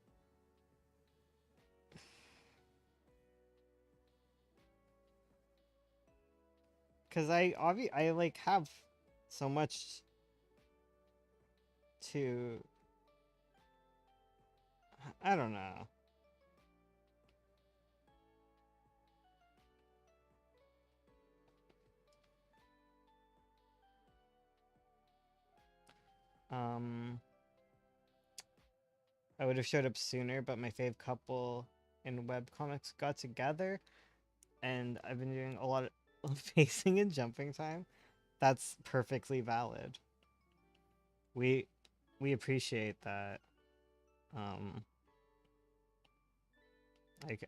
Cuz I like have so much to I don't know. Um I would have showed up sooner, but my fave couple in webcomics got together and I've been doing a lot of pacing and jumping time. That's perfectly valid. We we appreciate that. Um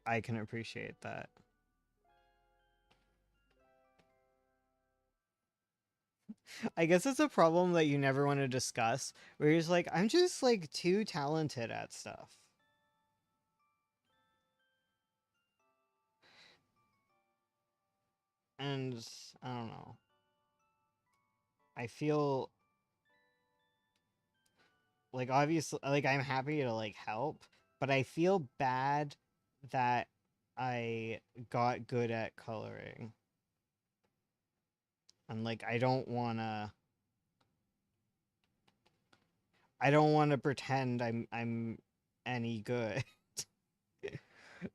I can appreciate that. I guess it's a problem that you never want to discuss where you're just like I'm just like too talented at stuff. And I don't know. I feel like obviously like I'm happy to like help, but I feel bad that I got good at coloring. And like I don't want to pretend I'm any good.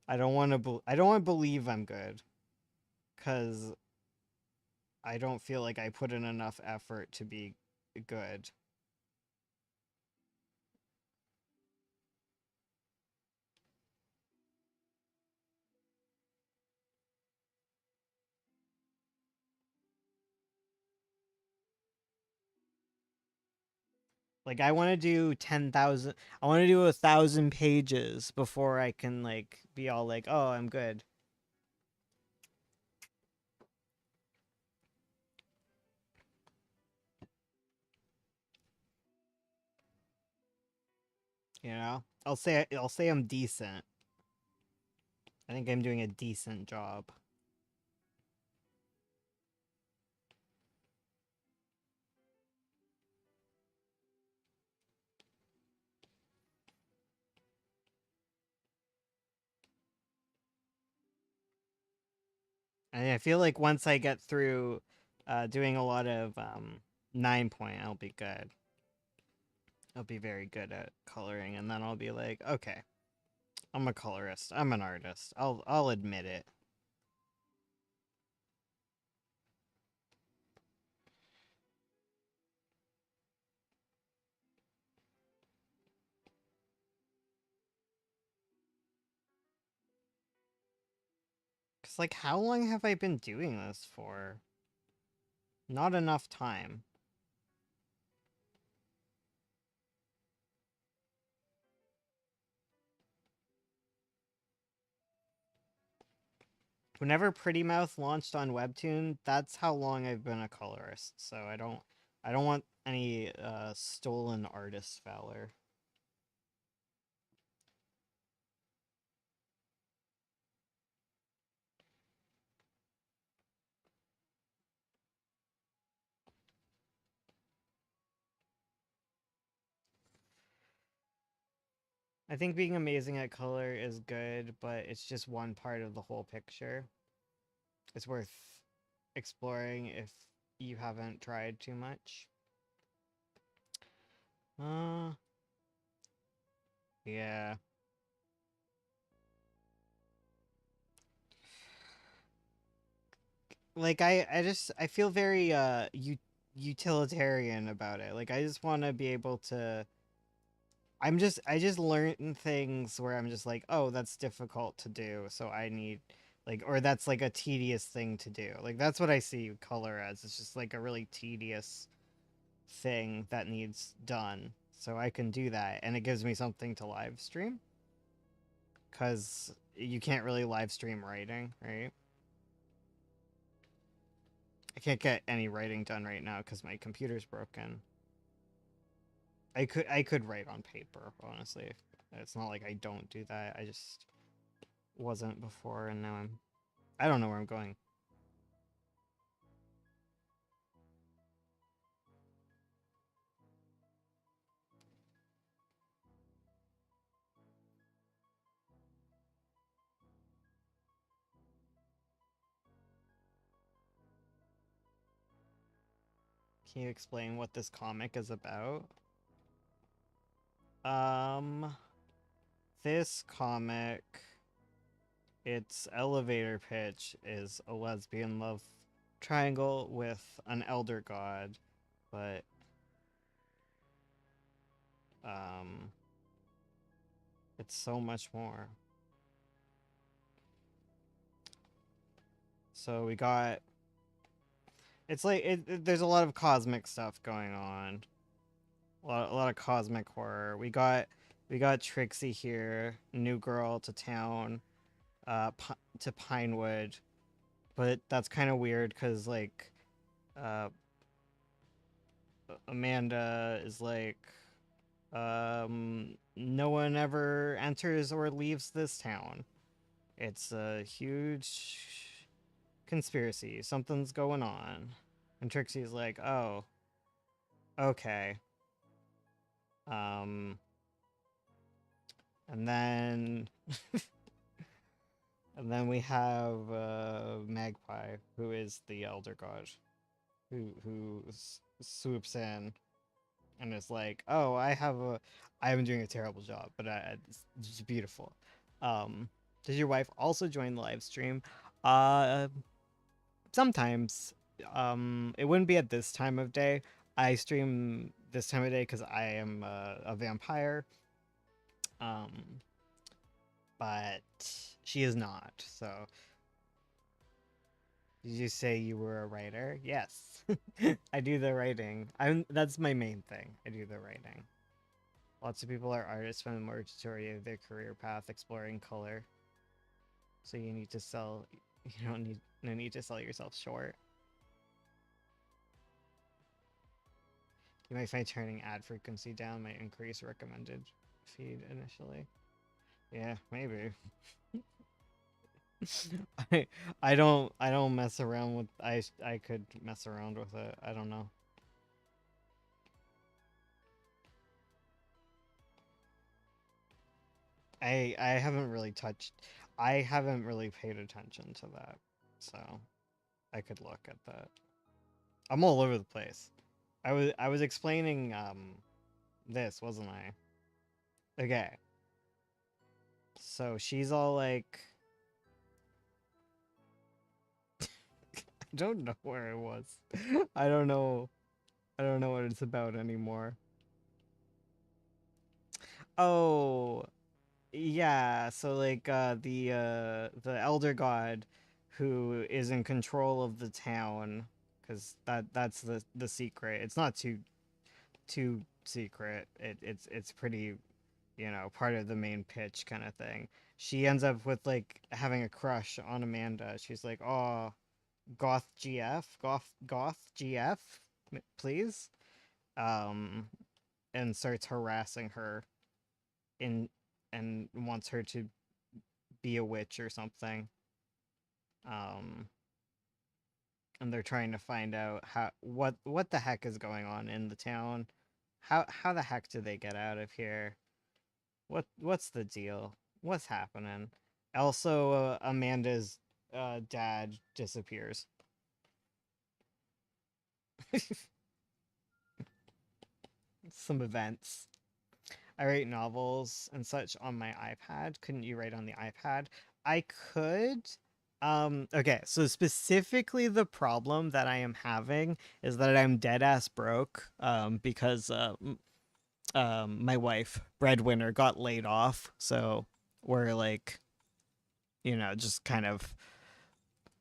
I don't want to believe I'm good cuz I don't feel like I put in enough effort to be good. Like I want to do 10,000 I want to do 1,000 pages before I can like be all like, "Oh, I'm good." You know? I'll say I'm decent. I think I'm doing a decent job. And I feel like once I get through doing a lot of 9 point, I'll be good. I'll be very good at coloring, and then I'll be like, okay, I'm a colorist. I'm an artist. I'll admit it. Cause like, how long have I been doing this for? Not enough time. Whenever Pretty Mouth launched on Webtoon, that's how long I've been a colorist. So I don't want any stolen artist valor. I think being amazing at color is good, but it's just one part of the whole picture. It's worth exploring if you haven't tried too much. Uh, yeah. Like I feel very utilitarian about it. Like I just want to be able to I just learn things where I'm just like, "Oh, that's difficult to do, so I need like or that's like a tedious thing to do." Like that's what I see color as. It's just like a really tedious thing that needs done. So I can do that and it gives me something to live stream cuz you can't really live stream writing, right? I can't get any writing done right now because my computer's broken. I could write on paper, honestly. It's not like I don't do that. I just wasn't before, and now I don't know where I'm going. Can you explain what this comic is about? Um, this comic, its elevator pitch is a lesbian love triangle with an elder god, but um, it's so much more. So we got, it's like there's a lot of cosmic stuff going on. A lot of cosmic horror. We got Trixie here, new girl to town, to Pinewood, but that's kind of weird because like, uh, Amanda is like, no one ever enters or leaves this town. It's a huge conspiracy. Something's going on, and Trixie's like, oh, okay. Um, and then And then we have Magpie, who is the Elder God, who swoops in and is like, "Oh, I am doing a terrible job, but it's beautiful." Does your wife also join the live stream? Uh, Sometimes. It wouldn't be at this time of day. I stream this time of day because I am a vampire. Um, but she is not. So did you say you were a writer? Yes. I do the writing. That's my main thing. I do the writing. Lots of people are artists from the majority of their career path exploring color. So you need to sell you don't need no need to sell yourself short. You might find turning ad frequency down might increase recommended feed initially. Yeah, maybe. I I don't mess around with I could mess around with it. I don't know. I haven't really touched I haven't really paid attention to that. So I could look at that. I'm all over the place. I was explaining this, wasn't I? Okay. So she's all like I don't know where it was. I don't know. I don't know what it's about anymore. Oh, yeah, so like the elder god who is in control of the town cuz that's the secret. It's not too secret. It's pretty, part of the main pitch kind of thing. She ends up with like having a crush on Amanda. She's like, "Oh, goth GF, please." Um and starts harassing her in and wants her to be a witch or something. Um, and they're trying to find out what the heck is going on in the town. How the heck did they get out of here? What's the deal? What's happening? Also, Amanda's dad disappears. Some events. I write novels and such on my iPad. Couldn't you write on the iPad? I could. Okay, so specifically the problem that I am having is that I'm dead ass broke because my wife, breadwinner, got laid off. So we're like, just kind of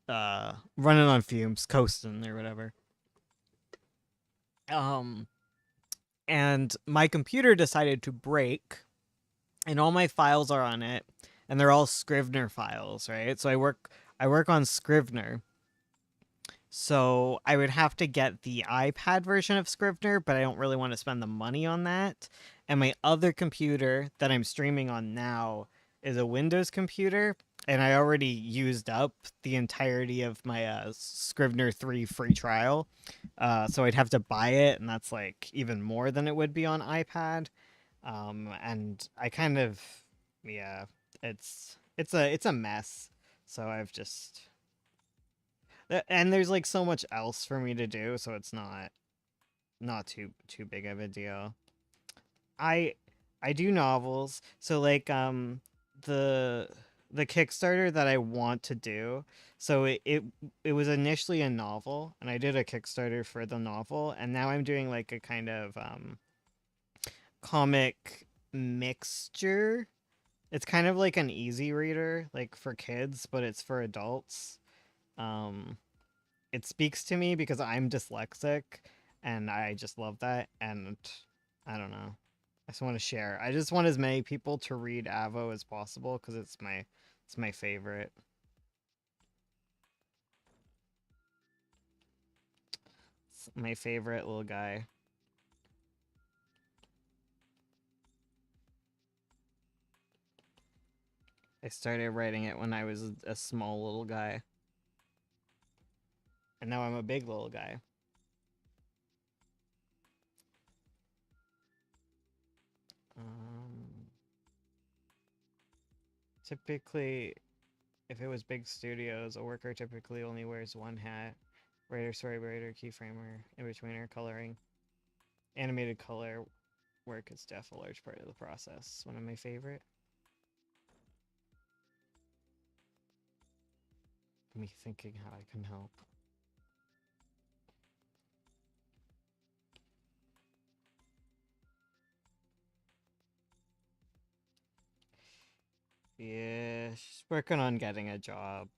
running on fumes, coasting or whatever. Um and my computer decided to break and all my files are on it and they're all Scrivener files, right? So I work on Scrivener. So I would have to get the iPad version of Scrivener, but I don't really want to spend the money on that. And my other computer that I'm streaming on now is a Windows computer, and I already used up the entirety of my Scrivener 3 free trial. So I'd have to buy it, and that's like even more than it would be on iPad. And I kind of, yeah, it's a mess. So I've just and there's like so much else for me to do, so it's not too big of a deal. I I do novels, so like the the Kickstarter that I want to do. So it was initially a novel, and I did a Kickstarter for the novel, and now I'm doing like a kind of comic mixture. It's kind of like an easy reader, like for kids, but it's for adults. Um it speaks to me because I'm dyslexic, and I just love that. And I don't know. I just want to share. I just want as many people to read Avo as possible because it's my favorite. It's my favorite little guy. I started writing it when I was a small little guy, and now I'm a big little guy. Um, Typically, if it was big studios, a worker typically only wears one hat: writer, storyboarder, keyframer, in-betweener, coloring. Animated color work is def a large part of the process. One of my favorite. Me thinking how I can help. Yeah, she's working on getting a job.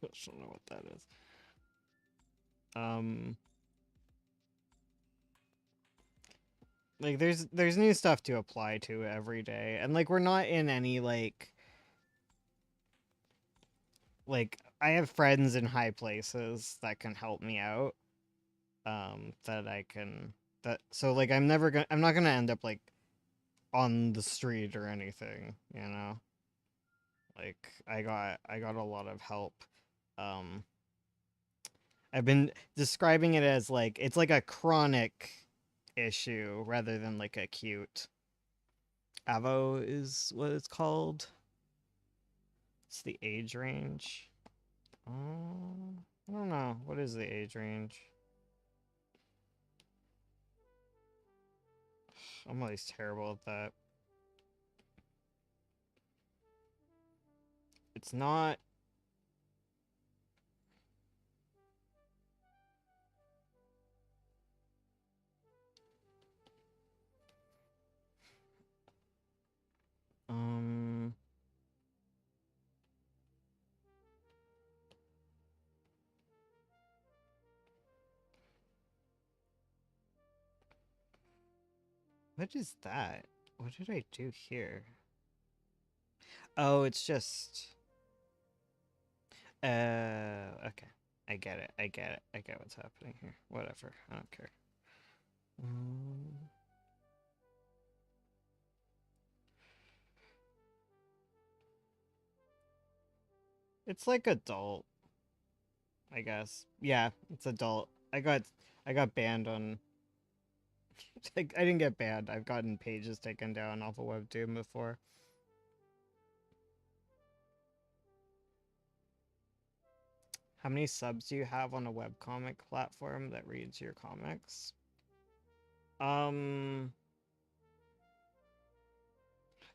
I don't know what that is. Um, like there's new stuff to apply to every day, and like we're not in any like I have friends in high places that can help me out. That I can that so like I'm not gonna end up like on the street or anything, you know. Like I got a lot of help. Um, I've been describing it as like it's like a chronic issue rather than like acute. Avo is what it's called. It's the age range. I don't know. What is the age range? I'm always terrible at that. It's not. Um. What is that? What did I do here? Oh, it's just. Okay. I get it. I get it. I get what's happening here. Whatever. I don't care. Um, it's like adult, I guess. Yeah, it's adult. I got banned on. I didn't get banned. I've gotten pages taken down off of Webtoon before. How many subs do you have on a webcomic platform that reads your comics? Um,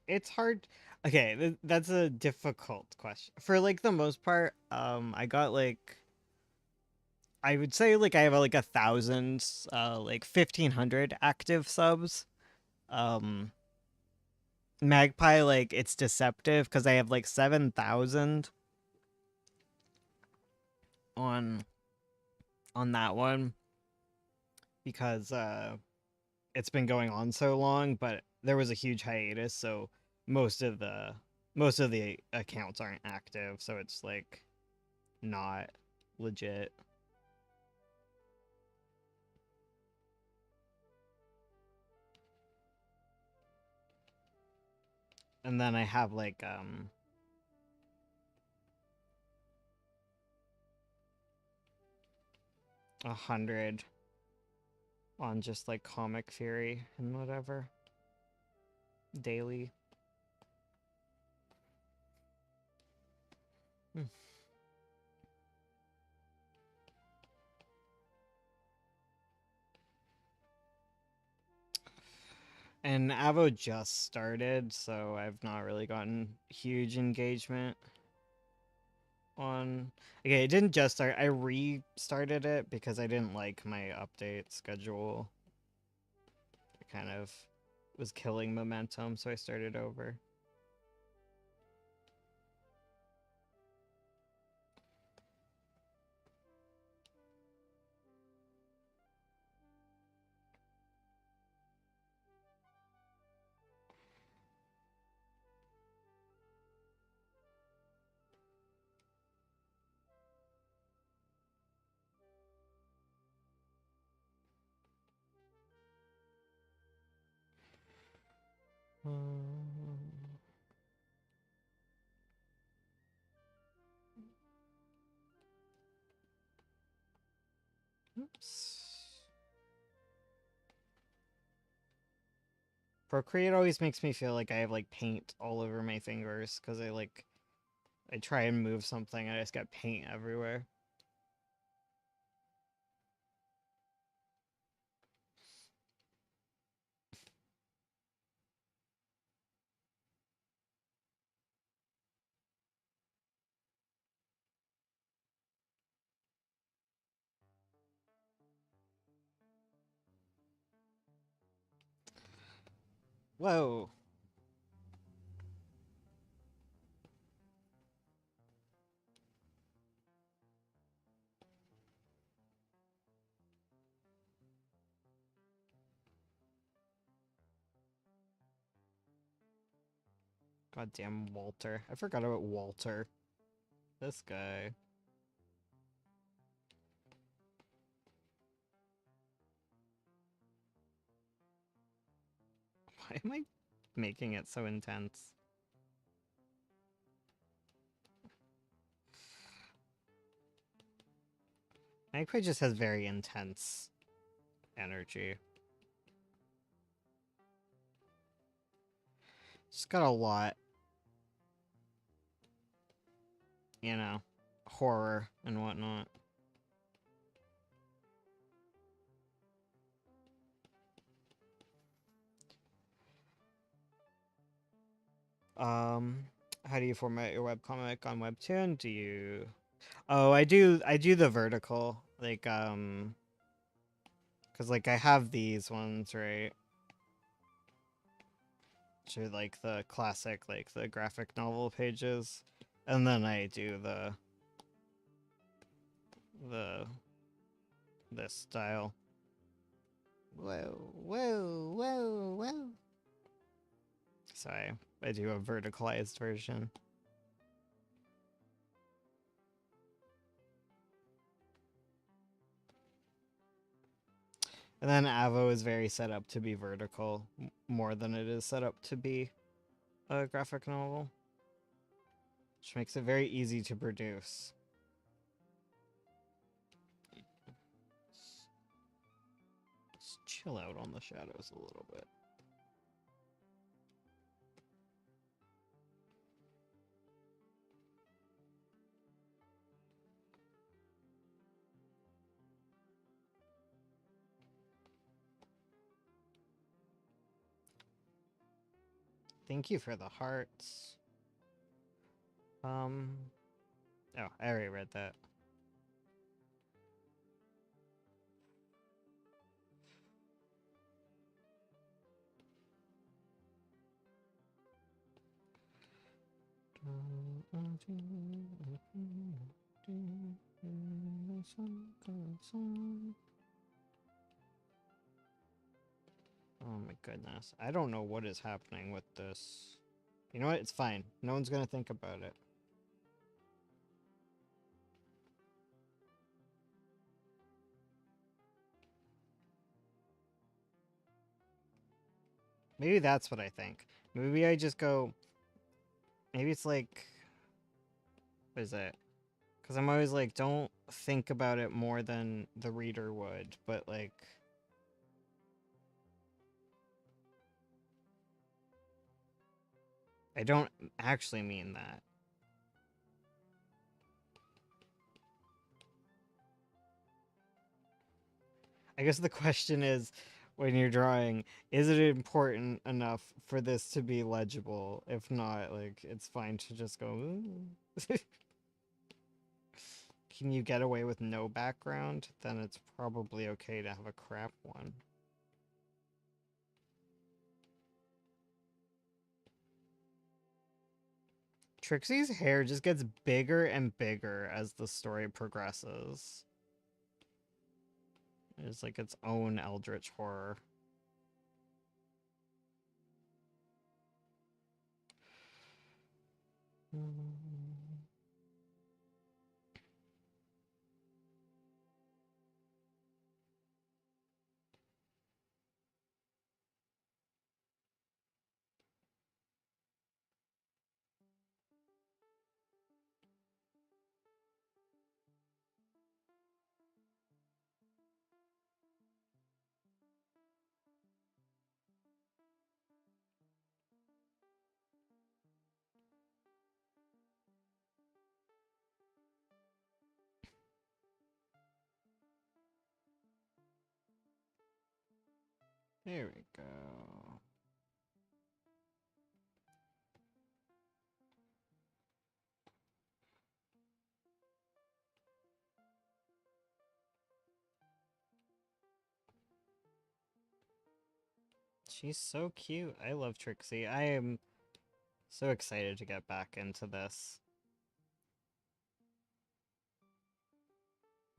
it's hard. Okay, that's a difficult question. For like the most part, I got like I would say like I have like 1,000, like 1,500 active subs. Um, Magpie, like it's deceptive because I have like 7,000 on on that one because it's been going on so long, but there was a huge hiatus, so most of the most of the accounts aren't active, so it's like not legit. And then I have like 100 on just like comic theory and whatever daily. Hmm. And Avo just started, so I've not really gotten huge engagement on. Okay, it didn't just start. I restarted it because I didn't like my update schedule. It kind of was killing momentum, so I started over. Oops. Procreate always makes me feel like I have like paint all over my fingers because I try and move something and I just got paint everywhere. Whoa. Goddamn Walter. I forgot about Walter. This guy. Why am I making it so intense? Magpie just has very intense energy. Just got a lot, you know, horror and whatnot. How do you format your webcomic on Webtoon? Do you... Oh, I do the vertical. Like, because, like, I have these ones, right? To, like, the classic, like, the graphic novel pages. And then I do the this style. Whoa, whoa, whoa, whoa. So I do a verticalized version. And then Avo is very set up to be vertical, more than it is set up to be a graphic novel. Which makes it very easy to produce. Let's chill out on the shadows a little bit. Thank you for the hearts. Oh, I already read that. Oh my goodness. I don't know what is happening with this. You know what? It's fine. No one's gonna think about it. Maybe that's what I think. Maybe I just go... Maybe it's like... What is it? Because I'm always like, don't think about it more than the reader would. But like... I don't actually mean that. I guess the question is, when you're drawing, is it important enough for this to be legible? If not, like, it's fine to just go, "Ooh." Can you get away with no background? Then it's probably okay to have a crap one. Trixie's hair just gets bigger and bigger as the story progresses. It's like its own eldritch horror. There we go. She's so cute. I love Trixie. I am so excited to get back into this.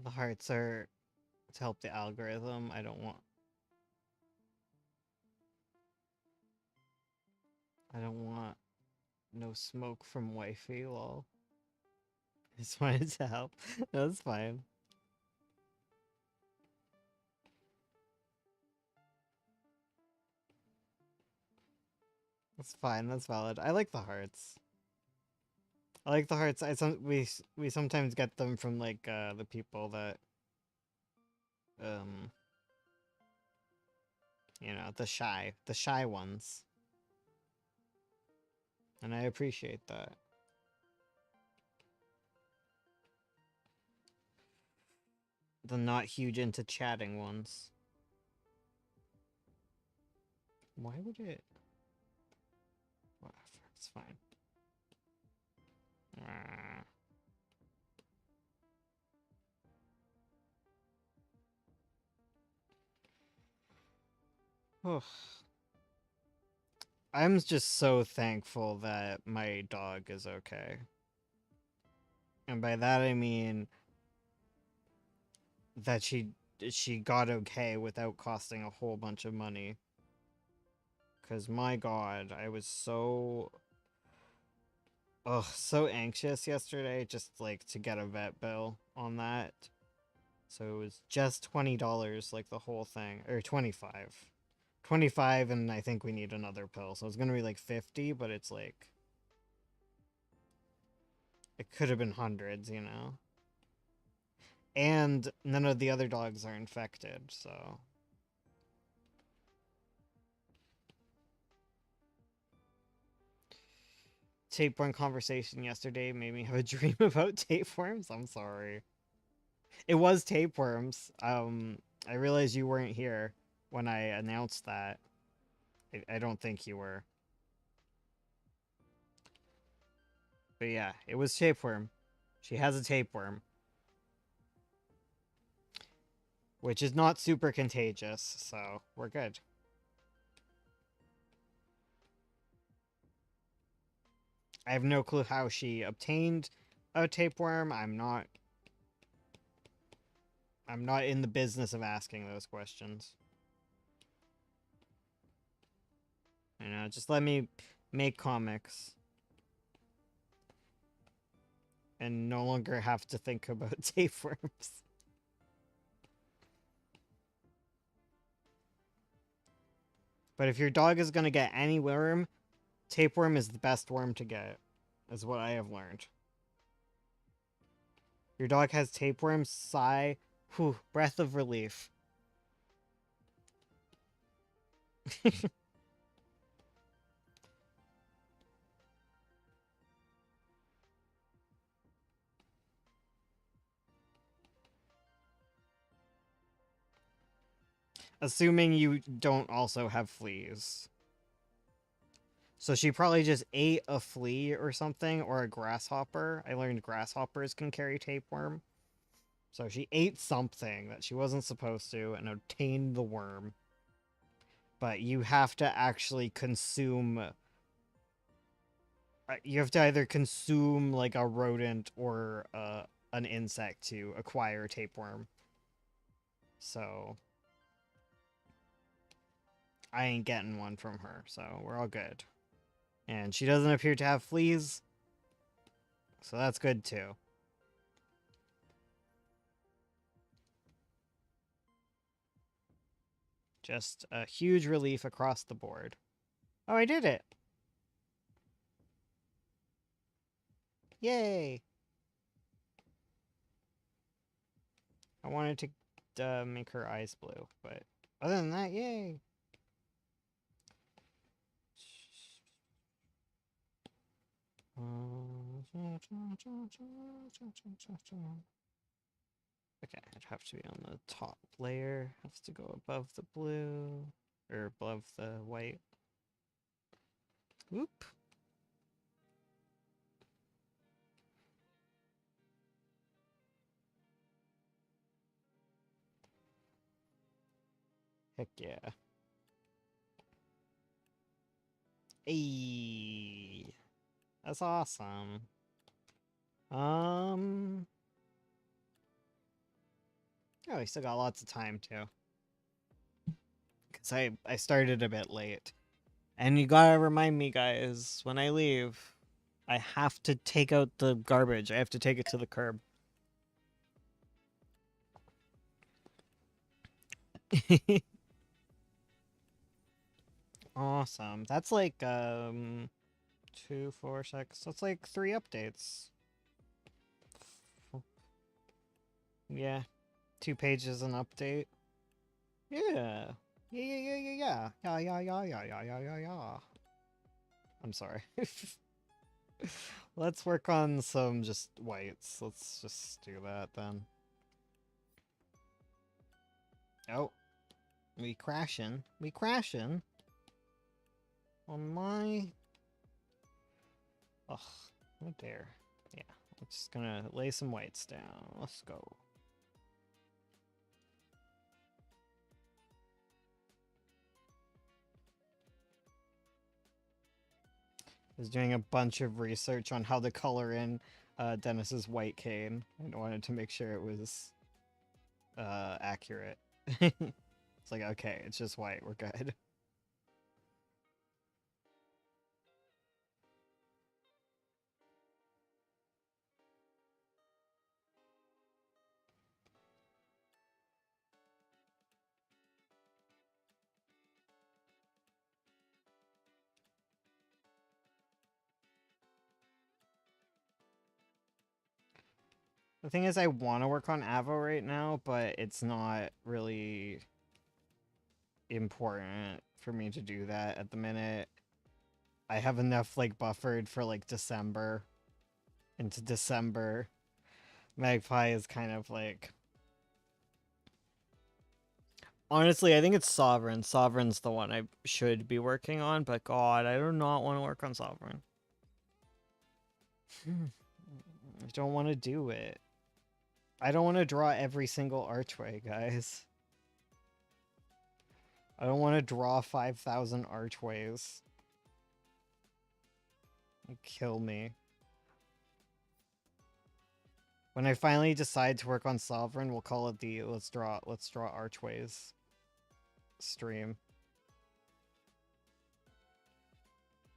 The hearts are to help the algorithm. I don't want... I don't want no smoke from wifey, lol. I just wanted to help. That's fine. That's fine. That's valid. I like the hearts. I like the hearts. We sometimes get them from like the people that um you know, the shy ones. And I appreciate that. The not huge into chatting ones. Why would it? Whatever, it's fine. Oh, I'm just so thankful that my dog is okay. And by that I mean that she got okay without costing a whole bunch of money. Cause my god, I was so anxious yesterday just like to get a vet bill on that. So it was just $20 like the whole thing, or 25. 25 and I think we need another pill. So it's going to be like 50, but it's like it could have been hundreds, you know. And none of the other dogs are infected, so tapeworm conversation yesterday made me have a dream about tapeworms. I'm sorry. It was tapeworms. I realized you weren't here when I announced that. I don't think you were. But yeah, it was tapeworm. She has a tapeworm, which is not super contagious, so we're good. I have no clue how she obtained a tapeworm. I'm not in the business of asking those questions. You know, just let me make comics and no longer have to think about tapeworms. But if your dog is going to get any worm, tapeworm is the best worm to get, is what I have learned. Your dog has tapeworm, sigh, whew, breath of relief. Assuming you don't also have fleas. So she probably just ate a flea or something, or a grasshopper. I learned grasshoppers can carry tapeworm. So she ate something that she wasn't supposed to and obtained the worm. But you have to actually consume... You have to either consume, like, a rodent or an insect to acquire tapeworm. So... I ain't getting one from her, so we're all good. And she doesn't appear to have fleas, so that's good too. Just a huge relief across the board. Oh, I did it! Yay! I wanted to make her eyes blue, but other than that, yay! Okay, it'd have to be on the top layer. Has to go above the blue, or above the white. Whoop. Heck yeah. Ayy. That's awesome. Oh, we still got lots of time, too. Because I started a bit late. And you gotta remind me, guys, when I leave, I have to take out the garbage. I have to take it to the curb. Awesome. That's like, 2, 4, 6. That's like 3 updates. Yeah. 2 pages an update. Yeah. Yeah. Yeah. I'm sorry. Let's work on some just whites. Let's just do that then. Oh. We crashing. On my... Ugh. Oh dare. Yeah. I'm just gonna lay some whites down. Let's go. I was doing a bunch of research on how to color in Dennis's white cane. I wanted to make sure it was accurate. It's like, okay, it's just white, we're good. The thing is, I want to work on Avo right now, but it's not really important for me to do that at the minute. I have enough, like, buffered for, like, December. Into December. Magpie is kind of, like... Honestly, I think it's Sovereign. Sovereign's the one I should be working on, but god, I do not want to work on Sovereign. I don't want to do it. I don't want to draw every single archway, guys. I don't want to draw 5,000 archways. It'll kill me. When I finally decide to work on Sovereign, we'll call it the Let's Draw Archways stream.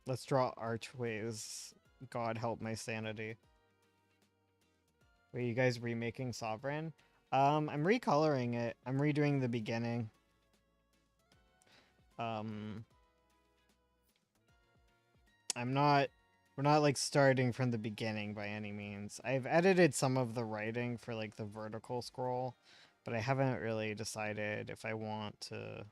Let's draw archways. God help my sanity. Wait, you guys remaking Sovereign? I'm recoloring it. I'm redoing the beginning. Um, we're not like starting from the beginning by any means. I've edited some of the writing for like the vertical scroll, but I haven't really decided if I want to.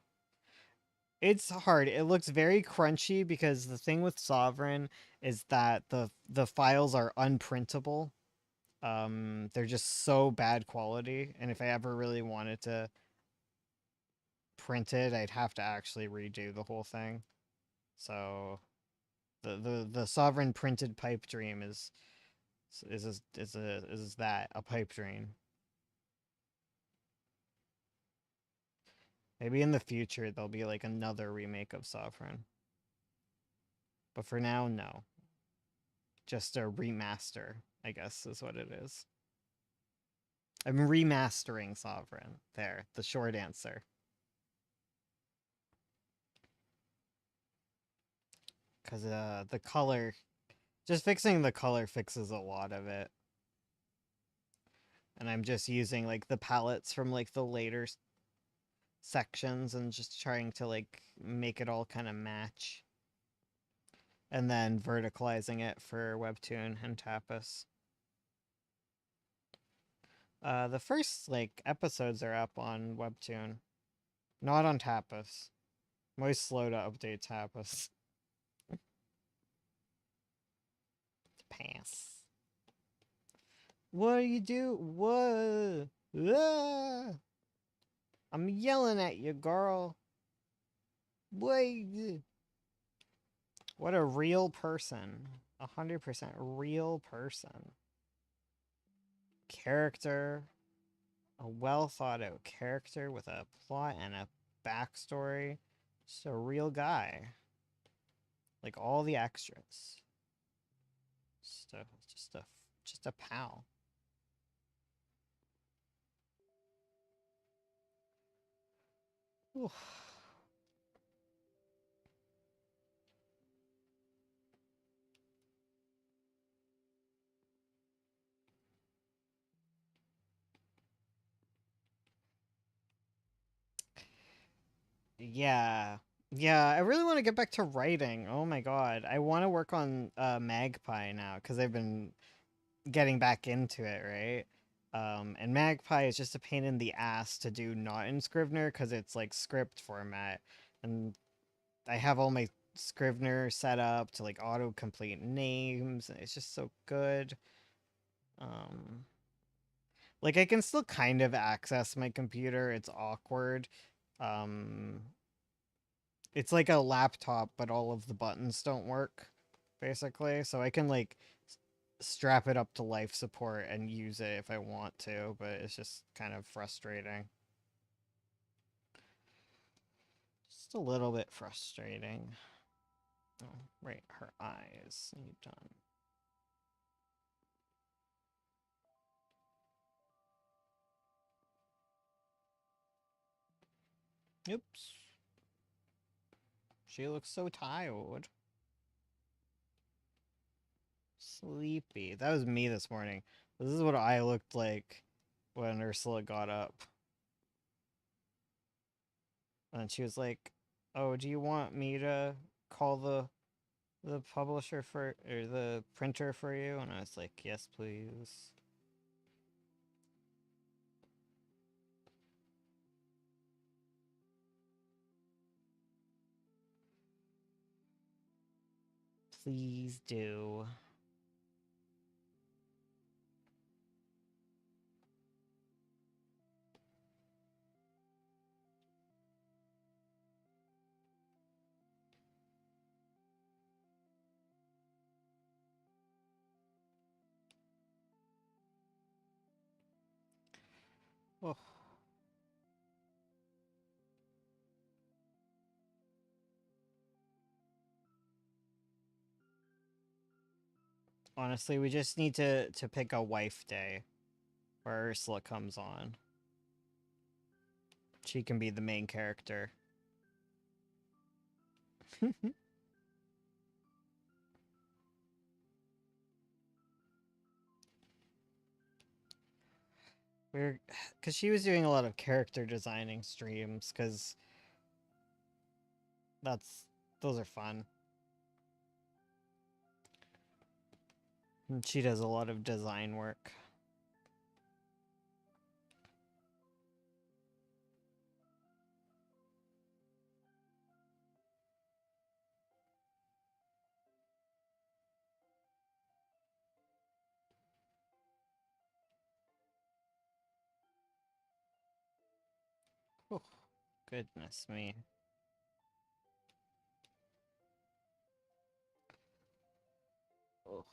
It's hard. It looks very crunchy because the thing with Sovereign is that the files are unprintable. They're just so bad quality, and if I ever really wanted to print it, I'd have to actually redo the whole thing. So the Sovereign printed pipe dream is that a pipe dream. Maybe in the future there'll be like another remake of Sovereign. But for now, no. Just a remaster, I guess is what it is. I'm remastering Sovereign. There, the short answer. Because the color, just fixing the color fixes a lot of it. And I'm just using like the palettes from like the later sections and just trying to like make it all kind of match. And then verticalizing it for Webtoon and Tapas. The first like episodes are up on Webtoon, not on Tapas. I'm always slow to update Tapas. Pass. What do you do? What? Ah! I'm yelling at you, girl. Wait. What a real person. 100% real person. Character. A well thought out character with a plot and a backstory. Just a real guy. Like all the extras. Just a pal. Oof. Yeah. Yeah, I really want to get back to writing. Oh my god. I want to work on Magpie now because I've been getting back into it, right? And Magpie is just a pain in the ass to do not in Scrivener because it's like script format. And I have all my Scrivener set up to like autocomplete names, and it's just so good. Um, like I can still kind of access my computer. It's awkward. Um, it's like a laptop, but all of the buttons don't work, basically. So I can like strap it up to life support and use it if I want to, but it's just kind of frustrating. Just a little bit frustrating. Oh, right, her eyes. Need done. Oops. She looks so tired. Sleepy. That was me this morning. This is what I looked like when Ursula got up. And she was like, "Oh, do you want me to call the publisher for or the printer for you?" And I was like, "Yes, please." Please do. Oh. Honestly, we just need to pick a wife day where Ursula comes on. She can be the main character. we're because she was doing a lot of character designing streams because that's those are fun. And she does a lot of design work. Oh, goodness me. Oh.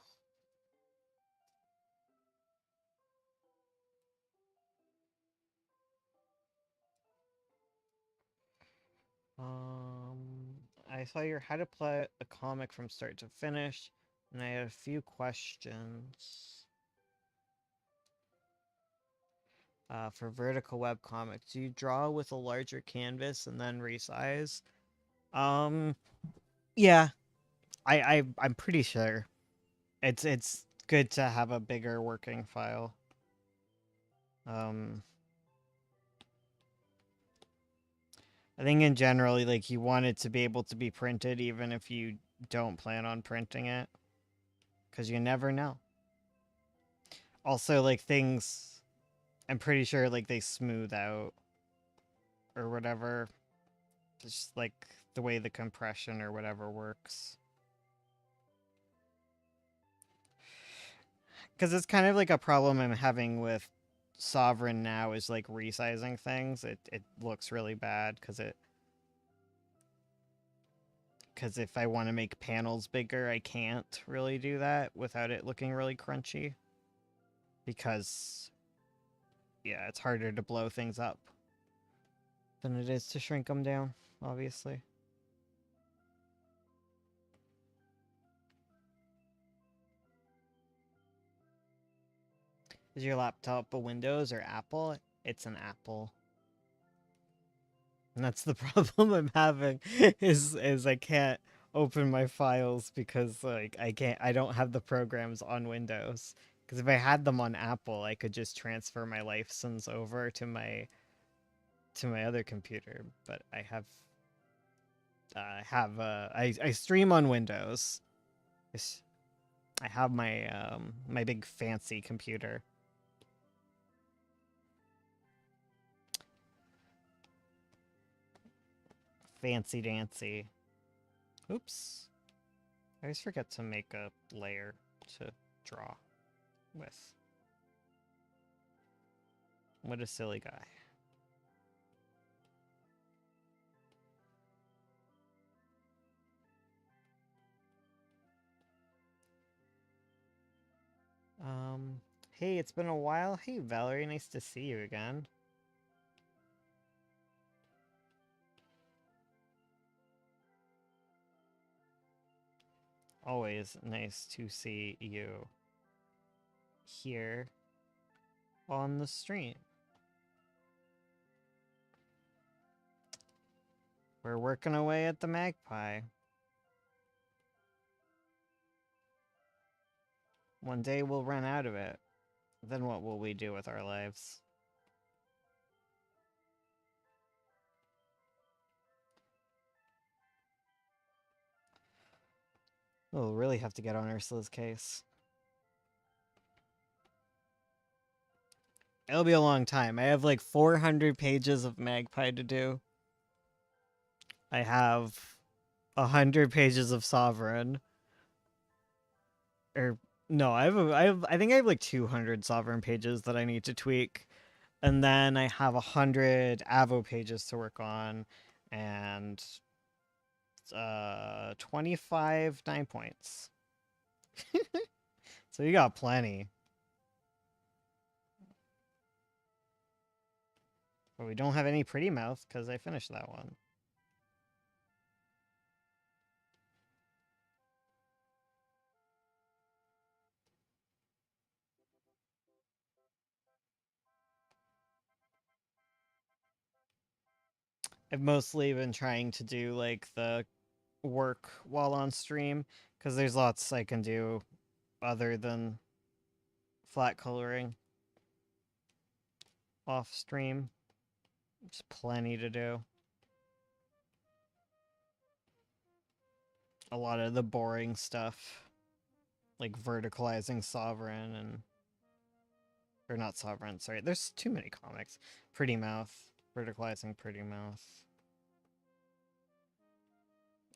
I saw your how to play a comic from start to finish, and I had a few questions. For vertical web comics, do you draw with a larger canvas and then resize? Um, yeah, I'm pretty sure it's good to have a bigger working file. Um, I think in general, like you want it to be able to be printed even if you don't plan on printing it, because you never know. Also, like things, I'm pretty sure like they smooth out or whatever. It's just like the way the compression or whatever works. Because it's kind of like a problem I'm having with Sovereign now is like resizing things. It looks really bad because if I want to make panels bigger, I can't really do that without it looking really crunchy. Because yeah, it's harder to blow things up than it is to shrink them down, obviously. Is your laptop a Windows or Apple? It's an Apple. And that's the problem I'm having is I can't open my files because like I don't have the programs on Windows. Because if I had them on Apple, I could just transfer my license over to my other computer. But I stream on Windows. I have my big fancy computer. Fancy dancy. Oops. I always forget to make a layer to draw with. What a silly guy. Hey, it's been a while. Hey, Valerie, nice to see you again. Always nice to see you here on the stream. We're working away at the Magpie. One day we'll run out of it. Then what will we do with our lives? We'll really have to get on Ursula's case. It'll be a long time. I have like 400 pages of Magpie to do. I have 100 pages of Sovereign. Or no, I think I have like 200 Sovereign pages that I need to tweak. And then I have 100 Avo pages to work on and 25 9 points. So you got plenty. But we don't have any Pretty Mouth because I finished that one. I've mostly been trying to do like the work while on stream because there's lots I can do other than flat coloring. off stream. Just plenty to do. A lot of the boring stuff, like verticalizing Sovereign and... Or not Sovereign, sorry. There's too many comics. Pretty Mouth. Verticalizing Pretty Mouth.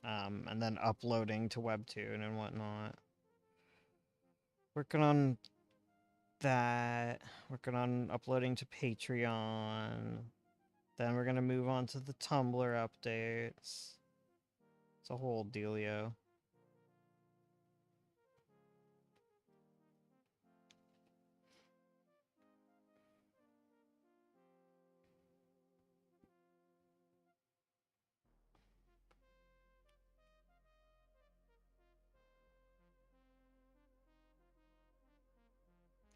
And then uploading to Webtoon and whatnot. Working on that. Working on uploading to Patreon. Then we're gonna move on to the Tumblr updates. It's a whole dealio.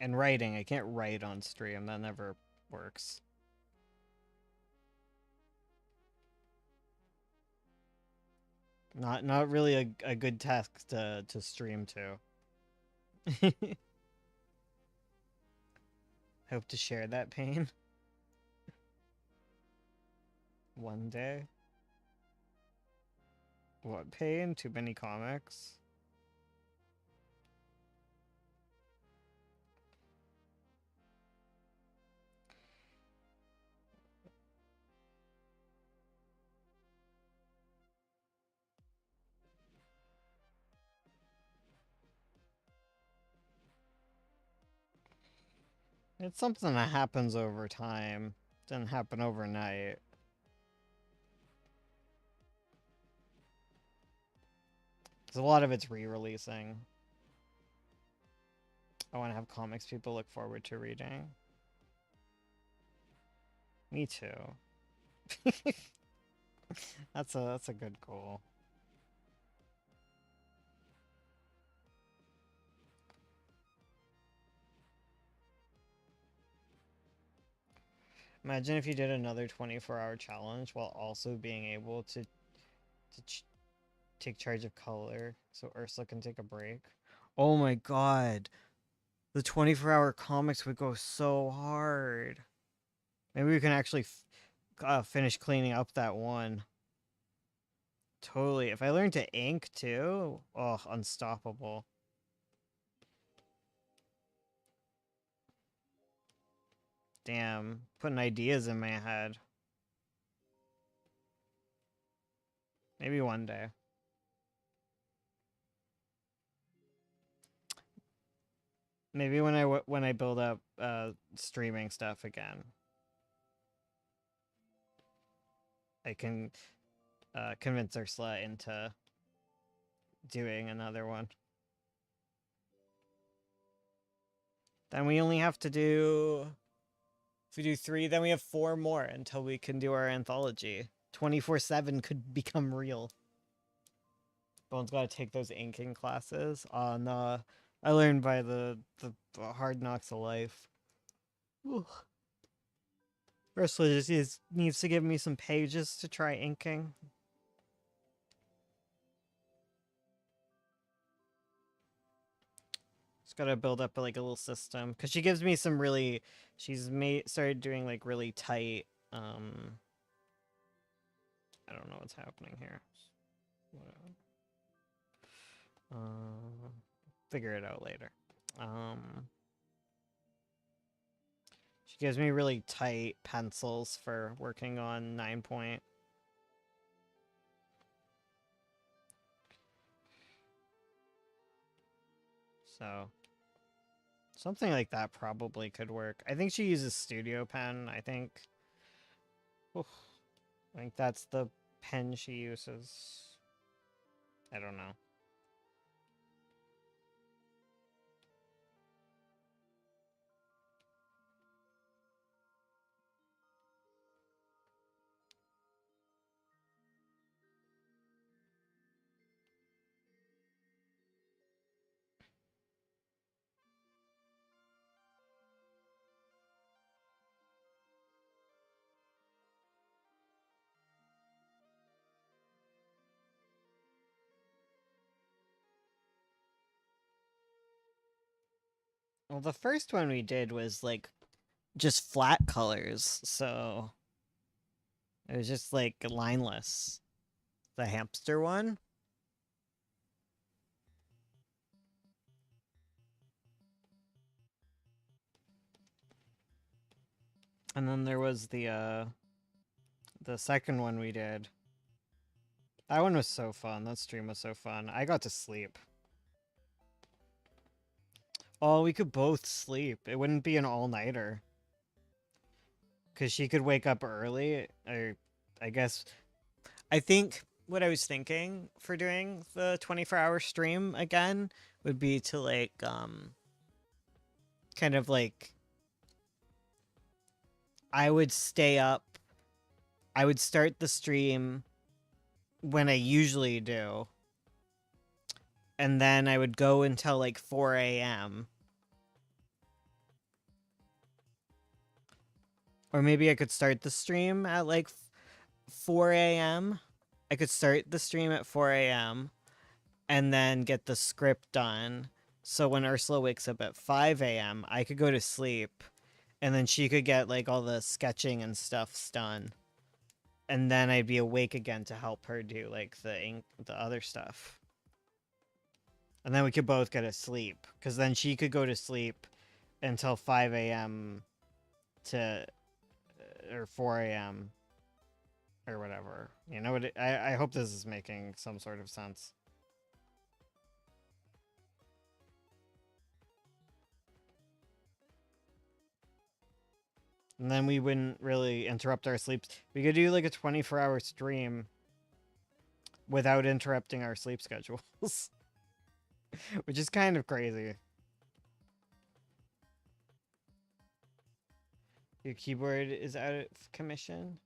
And writing, I can't write on stream. That never works. Not really a good task to stream to. Hope to share that pain. One day. What pain? Too many comics? It's something that happens over time. Doesn't happen overnight. Because a lot of it's re-releasing. I want to have comics people look forward to reading. Me too. That's a good goal. Imagine if you did another 24-hour challenge while also being able to take charge of color so Ursula can take a break. Oh my god. The 24-hour comics would go so hard. Maybe we can actually finish cleaning up that one. Totally. If I learned to ink too, oh, unstoppable. Damn, putting ideas in my head. Maybe one day. Maybe when I build up streaming stuff again, I can convince Ursula into doing another one. Then we only have to do... If we do 3, then we have 4 more until we can do our anthology. 24/7 could become real. Bone's got to take those inking classes on... I learned by the hard knocks of life. Ooh. Ursula just needs to give me some pages to try inking. Just gotta build up like a little system, because she gives me some really... She's started doing like really tight... I don't know what's happening here. Figure it out later. She gives me really tight pencils for working on 9-point. So something like that probably could work. I think she uses Studio Pen. I think that's the pen she uses. I don't know. Well, the first one we did was like just flat colors, so it was just like lineless. The hamster one. And then there was the second one we did. That one was so fun. That stream was so fun. I got to sleep. Oh, we could both sleep. It wouldn't be an all-nighter. Because she could wake up early. Or, I guess... I think what I was thinking for doing the 24-hour stream again would be to, like, kind of, like... I would stay up. I would start the stream when I usually do. And then I would go until, like, 4 a.m. Or maybe I could start the stream at like 4 a.m. I could start the stream at 4 a.m. and then get the script done. So when Ursula wakes up at 5 a.m., I could go to sleep and then she could get like all the sketching and stuff done. And then I'd be awake again to help her do like the other stuff. And then we could both go to sleep because then she could go to sleep until 5 a.m. to or 4 a.m. or whatever. You know what? I hope this is making some sort of sense. And then we wouldn't really interrupt our sleeps. We could do like a 24-hour stream without interrupting our sleep schedules, which is kind of crazy. Your keyboard is out of commission.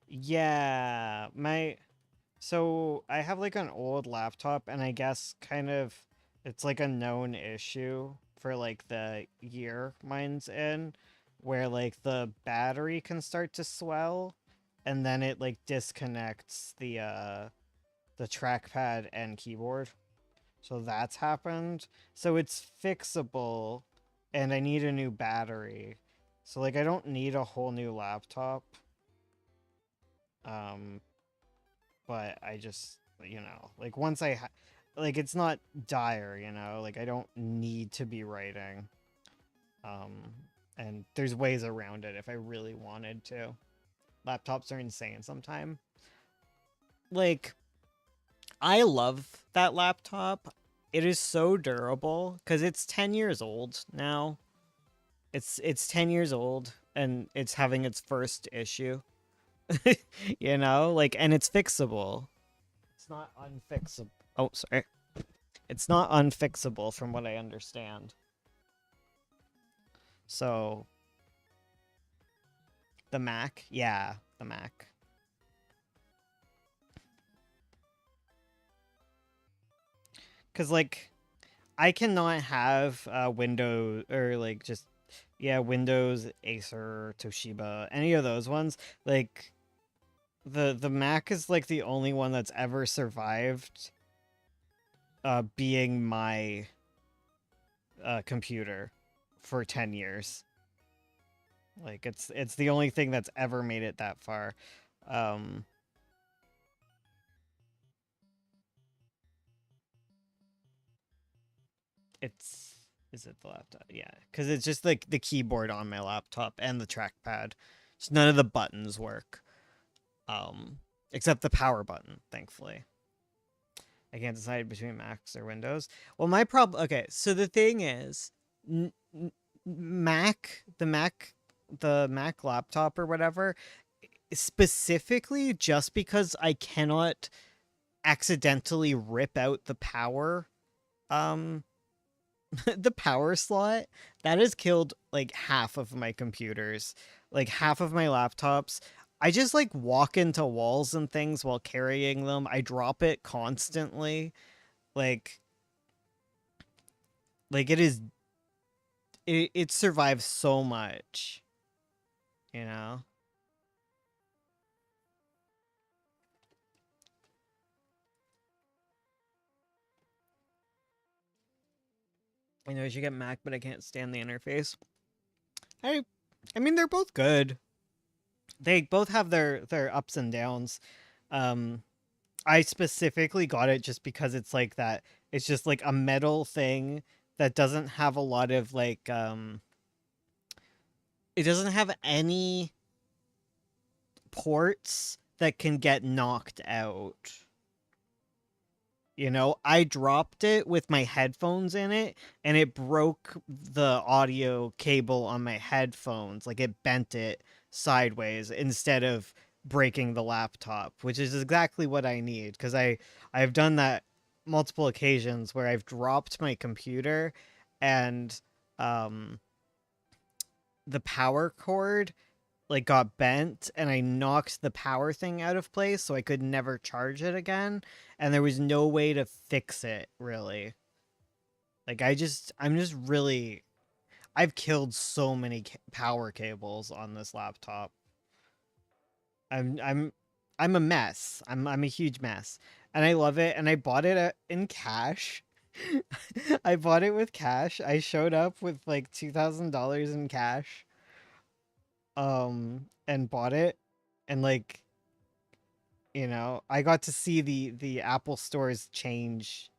Yeah, so I have like an old laptop and I guess kind of it's like a known issue for like the year mine's in where like the battery can start to swell and then it like disconnects the trackpad and keyboard. So that's happened. So it's fixable and I need a new battery. So like I don't need a whole new laptop. Um but I just, like once like it's not dire, like I don't need to be writing. And there's ways around it if I really wanted to. Laptops are insane sometimes. Like I love that laptop. It is so durable cuz it's 10 years old now. It's 10 years old and it's having its first issue. Like and it's fixable. It's not unfixable. Oh, sorry. It's not unfixable from what I understand. So, the Mac? Yeah, the Mac. Because, like, I cannot have Windows, or, like, just, yeah, Windows, Acer, Toshiba, any of those ones. Like, the Mac is, like, the only one that's ever survived being my computer for 10 years. Like it's the only thing that's ever made it that far. Um it's is it the laptop? Yeah, cuz it's just like the keyboard on my laptop and the trackpad. Just none of the buttons work. Except the power button, thankfully. I can't decide between Macs or Windows. Well, my problem. Okay, so the thing is, Mac, the Mac laptop or whatever, specifically just because I cannot accidentally rip out the power, um, the power slot, that has killed like half of my computers, like half of my laptops. I just like walk into walls and things while carrying them. I drop it constantly. Like like it survives so much, you know? I know I should get Mac, but I can't stand the interface. I I mean they're both good. They both have their ups and downs. Um I specifically got it just because it's like that. It's just like a metal thing that doesn't have a lot of like it doesn't have any ports that can get knocked out. You know, I dropped it with my headphones in it and it broke the audio cable on my headphones. Like it bent it sideways instead of breaking the laptop, which is exactly what I need because I've done that multiple occasions where I've dropped my computer and um the power cord like got bent and I knocked the power thing out of place so I could never charge it again and there was no way to fix it really. Like I'm just really I've killed so many power cables on this laptop. I'm I'm I'm a mess. I'm a huge mess. And I love it and I bought it in cash. I bought it with cash. I showed up with like $2,000 in cash and bought it and like I got to see the Apple stores change,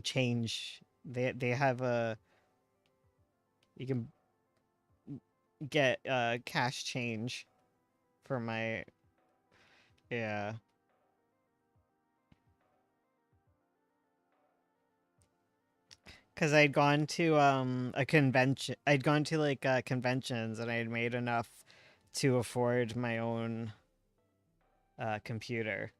change. They have a you can get cash change for my yeah. Cuz I'd gone to a convention. I'd gone to like conventions and I had made enough to afford my own computer.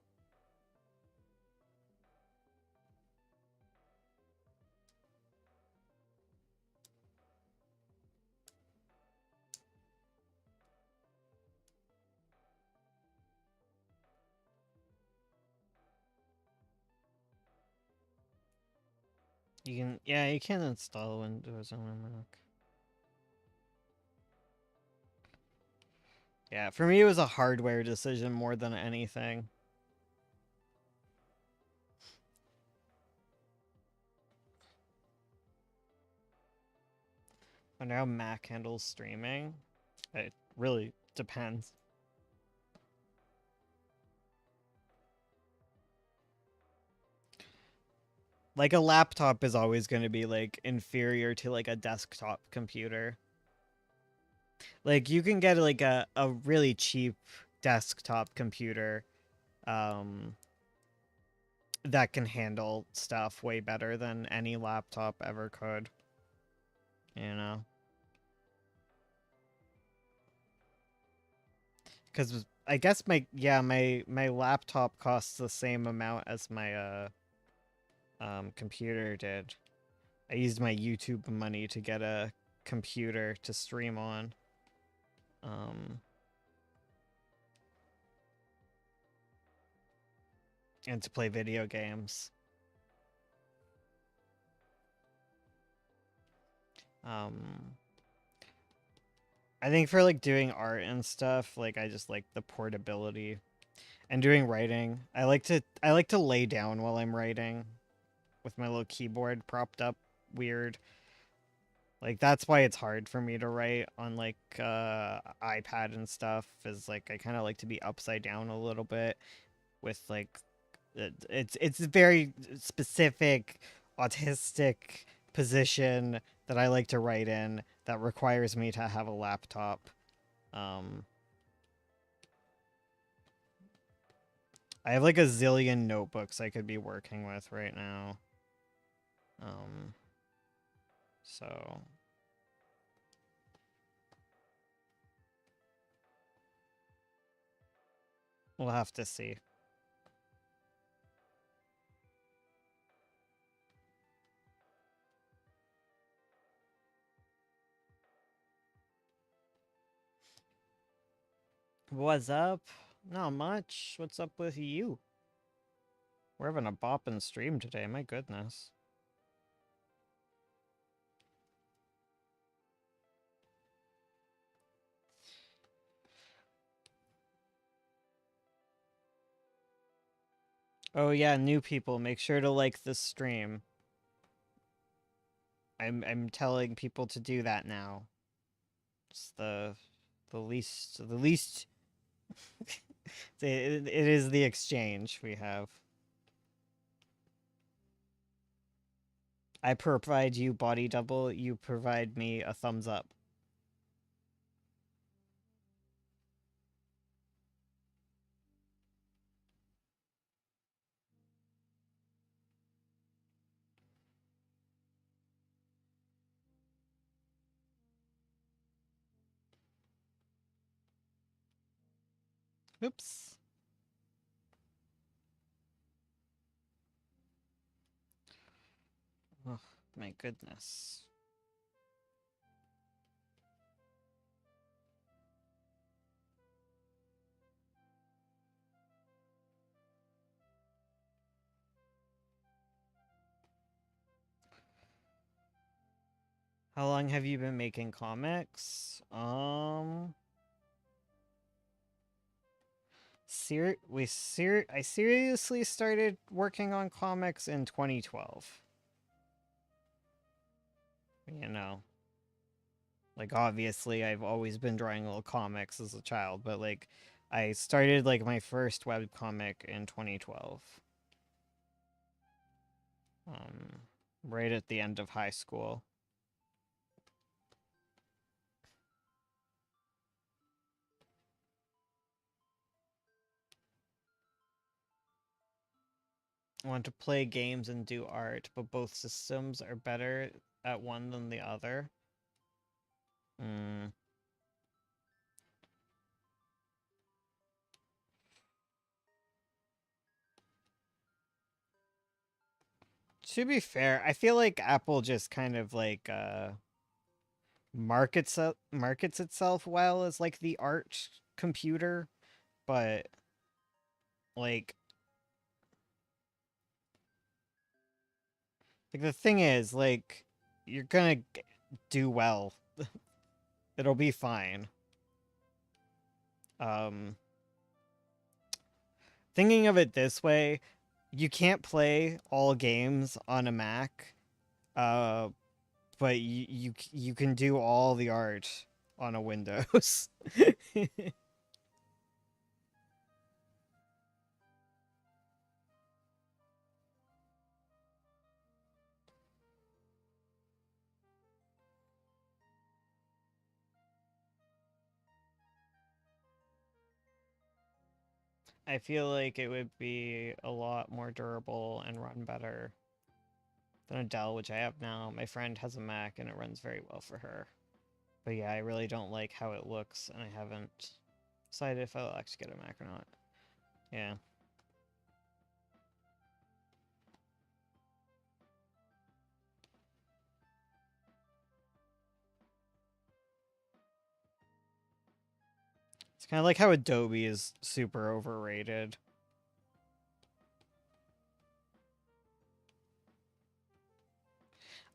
You can install Windows on a Mac. Yeah, for me it was a hardware decision more than anything. I wonder how Mac handles streaming. It really depends. Like a laptop is always going to be like inferior to like a desktop computer. Like you can get like a really cheap desktop computer um that can handle stuff way better than any laptop ever could, you know. Cuz I guess my laptop costs the same amount as my computer did. I used my YouTube money to get a computer to stream on. Um, and to play video games. Um, I think for like doing art and stuff, like I just like the portability and doing writing. I like to lay down while I'm writing with my little keyboard propped up weird. Like that's why it's hard for me to write on like iPad and stuff is like I kind of like to be upside down a little bit with like it's a very specific autistic position that I like to write in that requires me to have a laptop. Um, I have like a zillion notebooks I could be working with right now. Um, so we'll have to see. What's up? Not much. What's up with you? We're having a bopping stream today. My goodness. Oh yeah, new people, make sure to like the stream. I'm telling people to do that now. It's the least it is the exchange we have. I provide you body double, you provide me a thumbs up. Oops. Oh, my goodness. How long have you been making comics? I seriously started working on comics in 2012. You know, like obviously I've always been drawing little comics as a child, but like I started like my first web comic in 2012. Um, right at the end of high school. I want to play games and do art, but both systems are better at one than the other. Mm. To be fair, I feel like Apple just kind of like markets itself well as like the art computer, but like the thing is like you're gonna do well. It'll be fine. Um, thinking of it this way, you can't play all games on a Mac, uh, but you can do all the art on a Windows. I feel like it would be a lot more durable and run better than a Dell, which I have now. My friend has a Mac and it runs very well for her. But yeah, I really don't like how it looks, and I haven't decided if I'll actually get a Mac or not. Yeah. It's kind of like how Adobe is super overrated.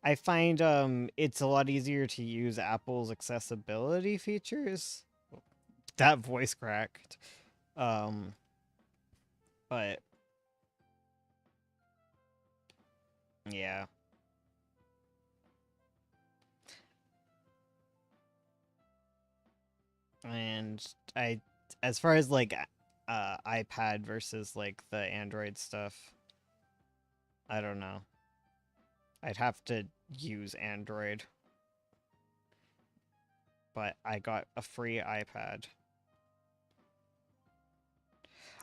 I find it's a lot easier to use Apple's accessibility features. That voice cracked. Um, but yeah. And I as far as like iPad versus like the Android stuff, I don't know. I'd have to use Android, but I got a free iPad.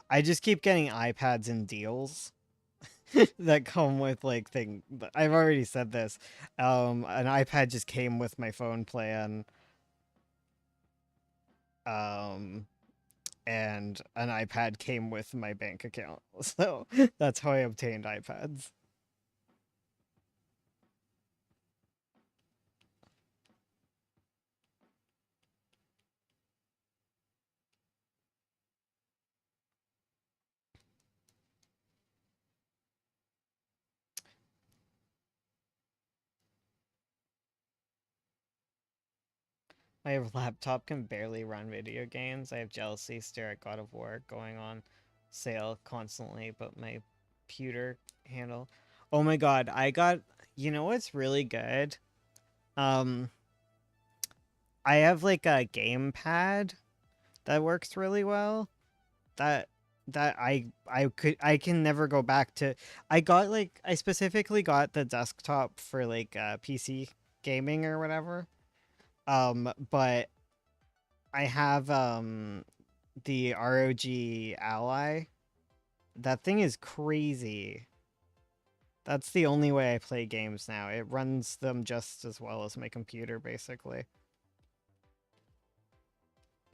I just keep getting iPads in deals that come with like thing. I've already said this. An iPad just came with my phone plan. Um, and an iPad came with my bank account. So that's how I obtained iPads. My laptop can barely run video games. I have jealousy stare at God of War going on sale constantly, but my computer handle. Oh my god, I got. You know what's really good? Um, I have like a gamepad that works really well. That I can never go back to. I specifically got the desktop for like PC gaming or whatever. But I have the ROG Ally. That thing is crazy. That's the only way I play games now. It runs them just as well as my computer, basically.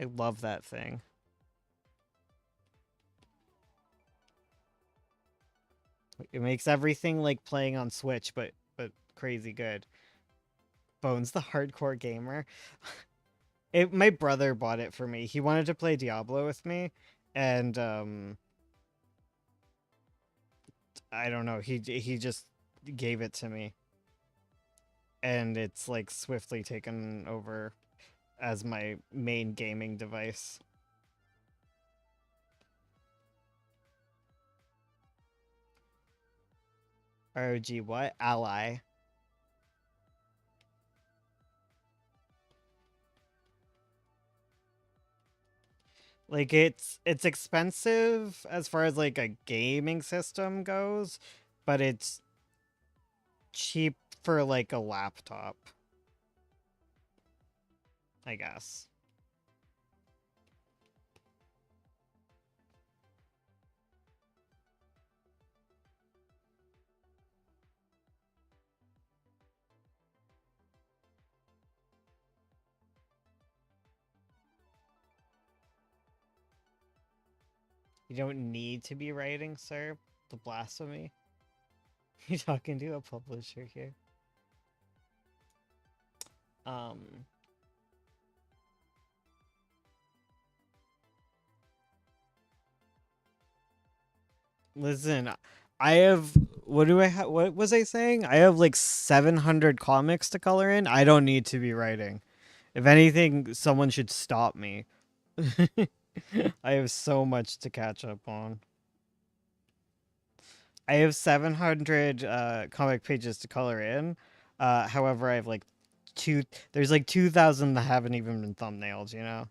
I love that thing. It makes everything like playing on Switch, but crazy good. Bones the hardcore gamer. My brother bought it for me. He wanted to play Diablo with me, and I don't know. He just gave it to me, and it's like swiftly taken over as my main gaming device. ROG what? Ally. Like it's expensive as far as like a gaming system goes, but it's cheap for like a laptop, I guess. You don't need to be writing, sir. The blasphemy. You talking to a publisher here. Um Listen, I have what do I have what was I saying? I have like 700 comics to color in. I don't need to be writing. If anything, someone should stop me. I have so much to catch up on. I have 700 comic pages to color in. However, I have like two there's like 2,000 that haven't even been thumbnailed, you know.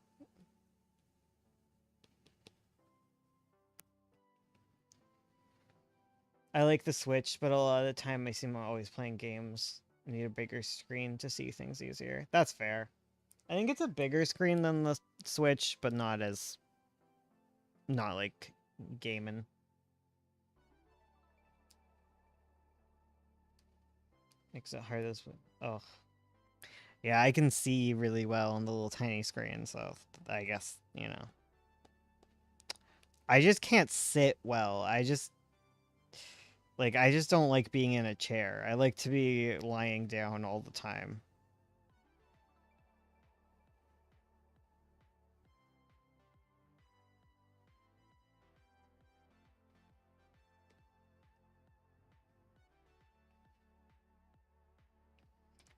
I like the Switch, but a lot of the time I seem always playing games. I need a bigger screen to see things easier. That's fair. I think it's a bigger screen than the Switch, but not like gaming. Makes it hard as oh yeah, I can see really well on the little tiny screen, so I guess you know. I just can't sit well. I just don't like being in a chair. I like to be lying down all the time.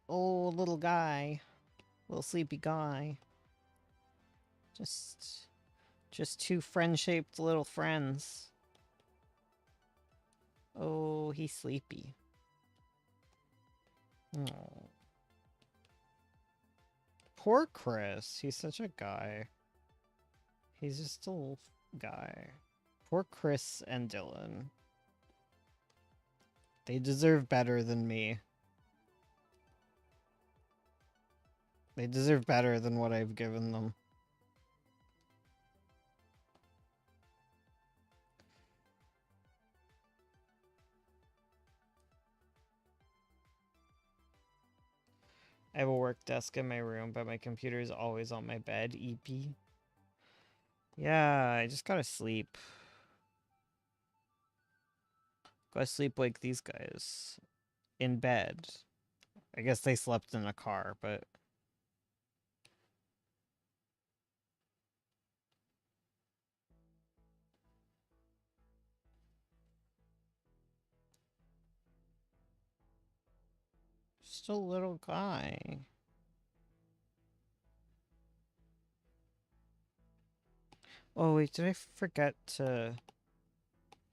Oh, little guy, little sleepy guy. Just just two friend-shaped little friends. Oh, he's sleepy. Oh. Poor Chris. He's such a guy. He's just a little guy. Poor Chris and Dylan. They deserve better than me. They deserve better than what I've given them. I have a work desk in my room, but my computer is always on my bed. EP. Yeah, I just gotta sleep. Gotta sleep like these guys. In bed. I guess they slept in a car, but just a little guy. Oh wait, did I forget to...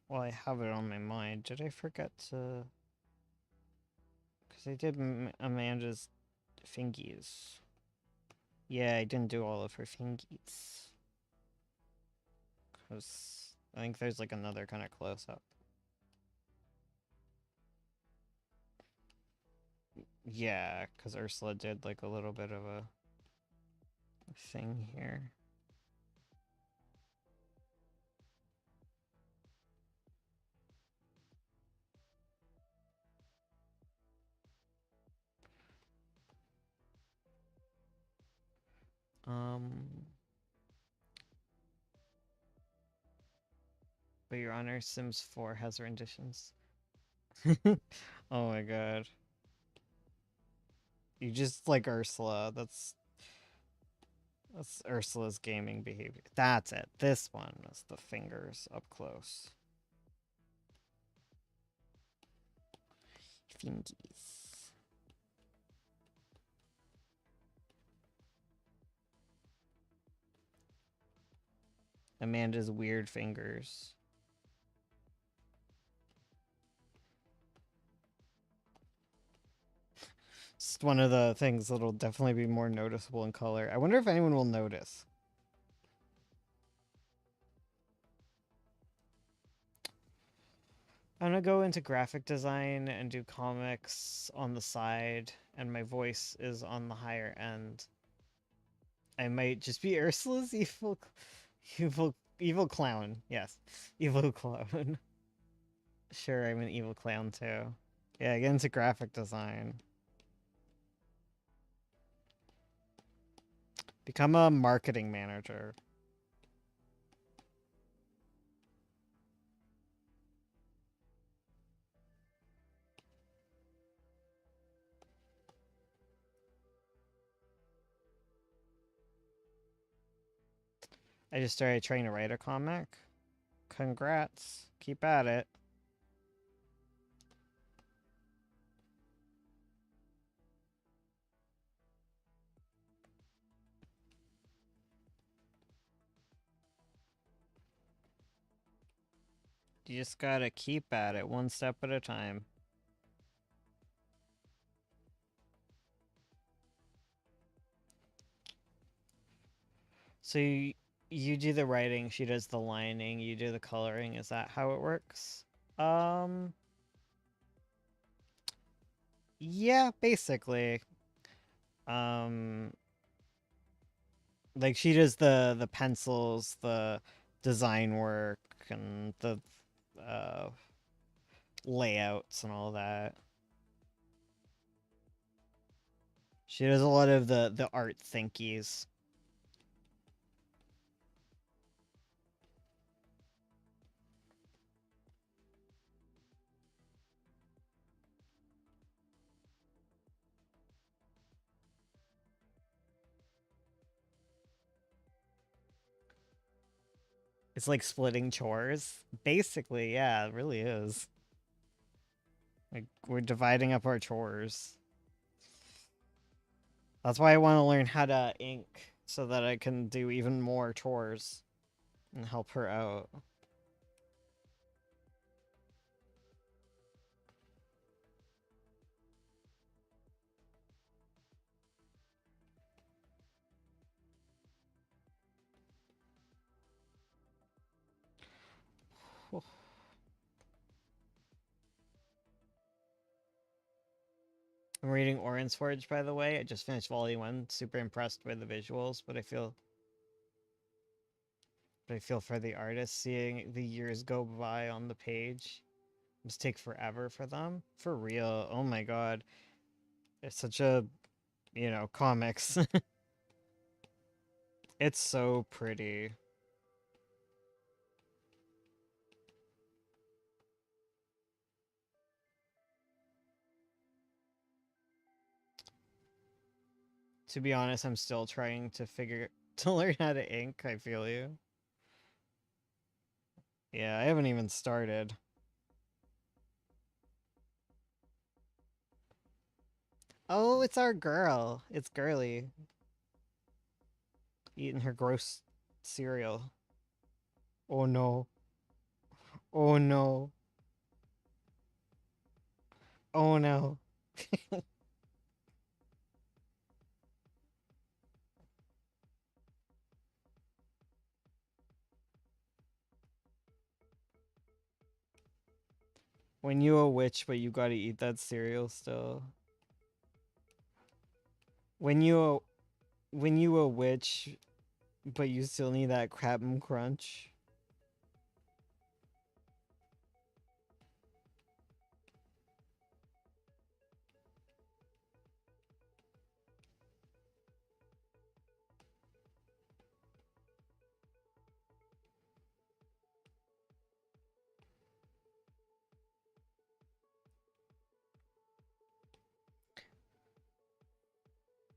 Well, I have it on my mind. Did I forget to... Because I did Amanda's Fingies. Yeah, I didn't do all of her fingies. Because I think there's like another kind of close up. Yeah, because Ursula did like a little bit of a thing here. But Your Honor, Sims 4 has renditions. Oh my god. You just like Ursula. That's Ursula's gaming behavior. That's it. This one is the fingers up close. Fingies. Amanda's weird fingers. It's one of the things that'll definitely be more noticeable in color. I wonder if anyone will notice. I'm gonna go into graphic design and do comics on the side, and my voice is on the higher end. I might just be Ursula's evil clown. Yes, evil clown. Sure, I'm an evil clown too. Yeah, get into graphic design. Become a marketing manager. I just started trying to write a comic. Congrats. Keep at it. You just gotta keep at it, one step at a time. So you do the writing, she does the lining, you do the coloring. Is that how it works? Yeah, basically. Um, like she does the pencils, the design work, and the uh layouts and all that. She does a lot of the art thinkies. It's like splitting chores. Basically, yeah, it really is. Like we're dividing up our chores. That's why I want to learn how to ink so that I can do even more chores and help her out. I'm reading Orange Forge, by the way. I just finished Volume 1. Super impressed by the visuals, but I feel for the artists seeing the years go by on the page. Must take forever for them. For real. Oh my god. It's such a, comics. It's so pretty. To be honest, I'm still trying to learn how to ink. I feel you. Yeah, I haven't even started. Oh, it's our girl. It's Girly. Eating her gross cereal. Oh no. Oh no. Oh no. When you a witch, but you gotta eat that cereal still. When you a, when you a witch, but you still need that Crab'em Crunch.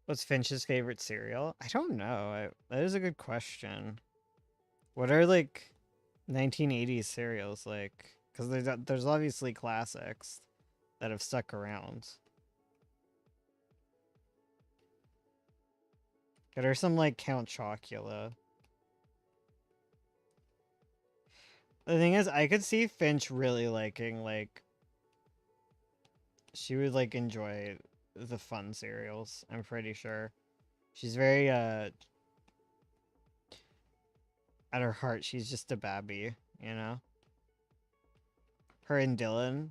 What's Finch's favorite cereal? I don't know. That is a good question. What are like 1980s cereals like? Because there's obviously classics that have stuck around. What are some like Count Chocula? The thing is, I could see Finch really liking like she would like enjoy the fun cereals. I'm pretty sure. She's very at her heart, she's just a babby, you know? Her and Dylan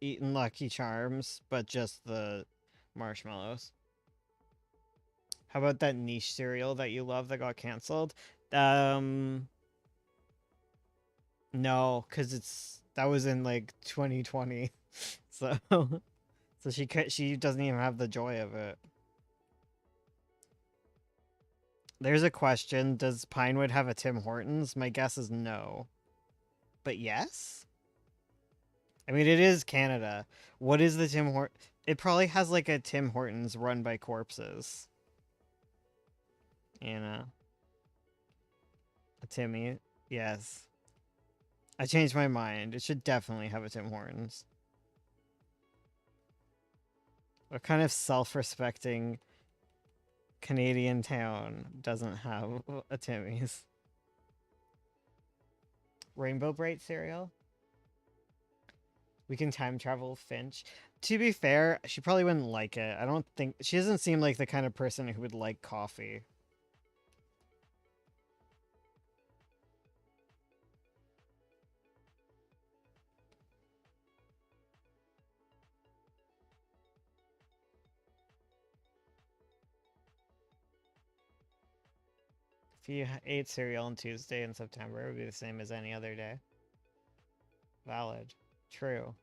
eating Lucky Charms, but just the marshmallows. How about that niche cereal that you love that got canceled? Um, no, because that was in like 2020, so so she doesn't even have the joy of it. There's a question: does Pinewood have a Tim Hortons? My guess is no, but yes. I mean, it is Canada. What is the Tim Hort? It probably has like a Tim Hortons run by corpses. You know, a Timmy. Yes, I changed my mind. It should definitely have a Tim Hortons. What kind of self-respecting Canadian town doesn't have a Timmy's? Rainbow Bright cereal? We can time travel Finch. To be fair, she probably wouldn't like it. I don't think she doesn't seem like the kind of person who would like coffee. If you ate cereal on Tuesday in September, it would be the same as any other day. Valid. True.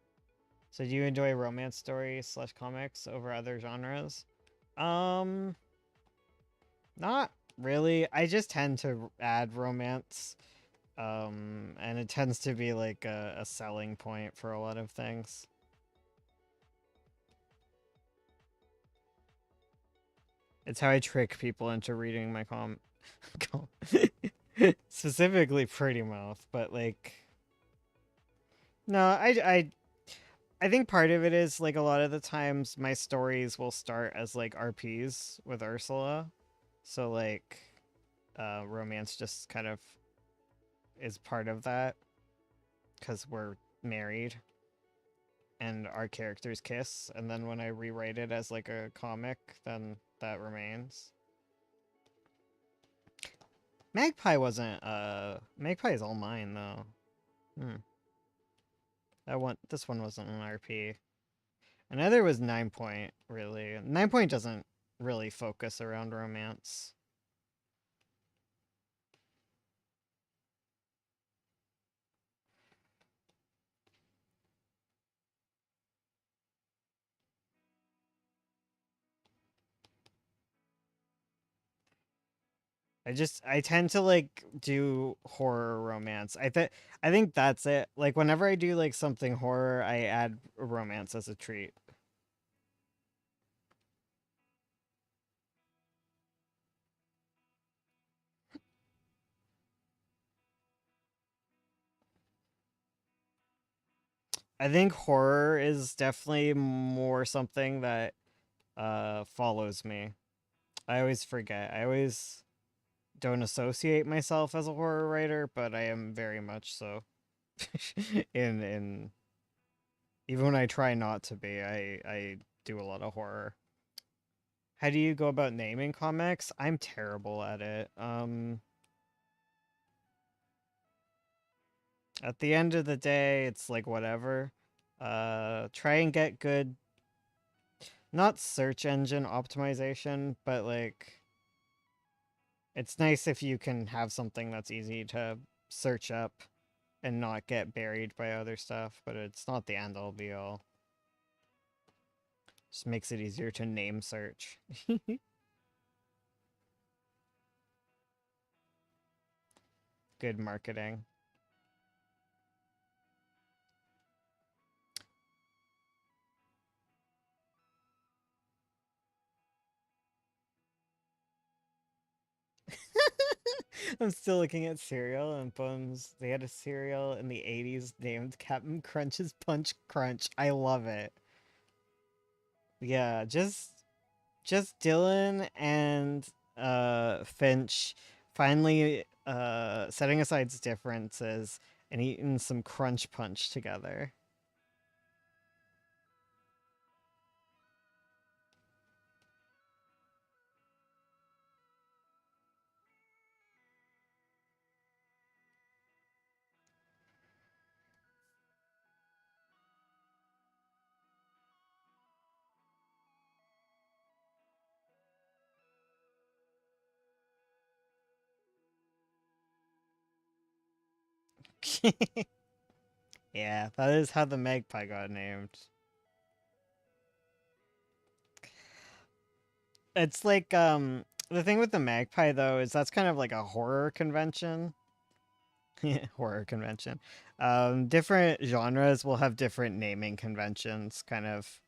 So do you enjoy romance stories slash comics over other genres? Um, not really. I just tend to add romance. And it tends to be like a selling point for a lot of things. It's how I trick people into reading my specifically Pretty Mouth, but like no, I think part of it is like a lot of the times my stories will start as like RPs with Ursula. So like romance just kind of is part of that cuz we're married and our characters kiss, and then when I rewrite it as like a comic, then that remains. Magpie wasn't Magpie is all mine though. Hmm. This one wasn't an RP. Another was 9 Point, really. 9 Point doesn't really focus around romance. I tend to like do horror romance. I think that's it. Like whenever I do like something horror, I add romance as a treat. I think horror is definitely more something that follows me. I always forget. I always don't associate myself as a horror writer, but I am very much so. In even when I try not to be, I do a lot of horror. How do you go about naming comics? I'm terrible at it. At the end of the day, it's like whatever. Try and get good, not search engine optimization, but like it's nice if you can have something that's easy to search up and not get buried by other stuff, but it's not the end all be all. Just makes it easier to name search. Good marketing. I'm still looking at cereal and Bones. They had a cereal in the 80s named Captain Crunch's Punch Crunch. I love it. Yeah, just Dylan and Finch finally setting aside differences and eating some crunch punch together. Yeah, that is how the magpie got named. It's like the thing with the magpie though is that's kind of like a horror convention. Horror convention. Different genres will have different naming conventions kind of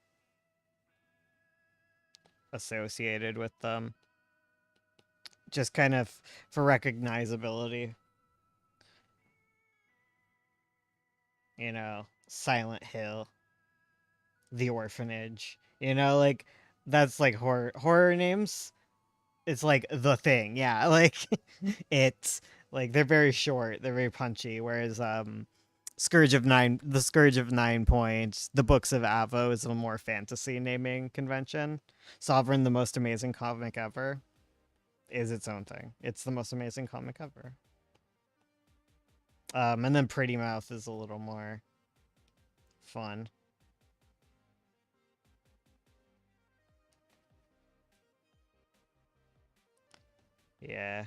associated with them. Just kind of for recognizability. Silent Hill, The Orphanage. Like that's like horror names. It's like the thing, yeah. Like it's like they're very short, they're very punchy. Whereas the Scourge of 9 Points, the Books of Avo is a more fantasy naming convention. Sovereign, the most amazing comic ever, is its own thing. It's the most amazing comic ever. And then Pretty Mouth is a little more fun. Yeah.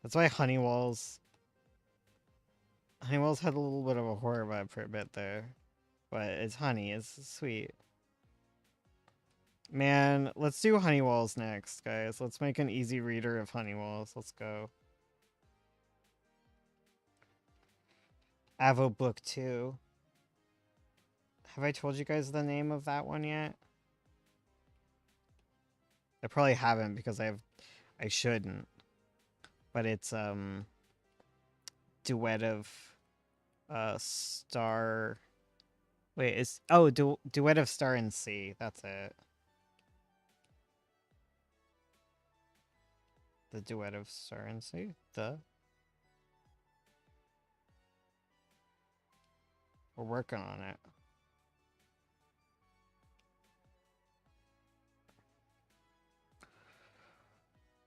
That's why Honeywell's had a little bit of a horror vibe for a bit there. But it's honey, it's sweet. Man, let's do Honeywells next, guys. Let's make an easy reader of Honeywells. Let's go. Avo Book 2. Have I told you guys the name of that one yet? I probably haven't because I shouldn't. But it's duet of Star. Wait, duet of Star and Sea. That's it. The duet of Star and Sea. We're working on it.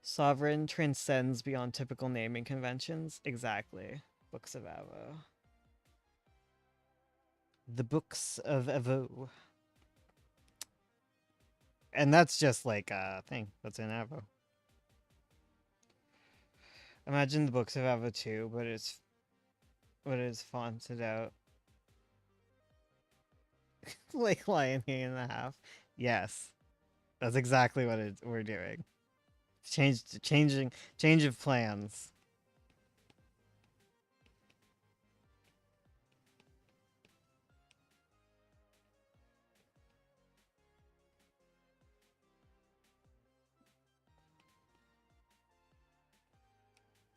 Sovereign transcends beyond typical naming conventions. Exactly. Books of Avo. The Books of Avo. And that's just like a thing that's in Avo. Imagine the Books of Avo 2, but it's fonted out. Like Lion King and a Half. Yes. That's exactly what we're doing. Change of plans.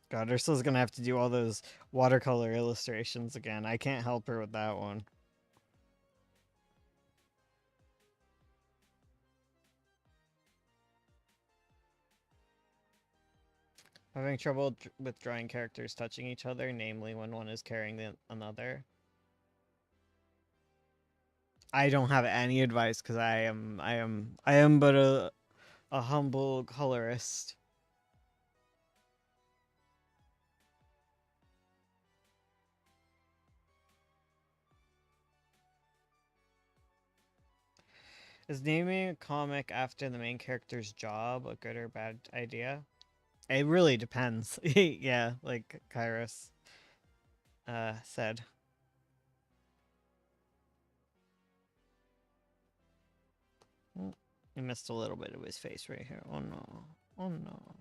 God, Ursula's gonna have to do all those watercolor illustrations again. I can't help her with that one. Having trouble with drawing characters touching each other, namely when one is carrying another. I don't have any advice because I am but a humble colorist. Is naming a comic after the main character's job a good or bad idea? It really depends. Yeah, like Kairos said. Mm, I missed a little bit of his face right here. Oh no. Oh no.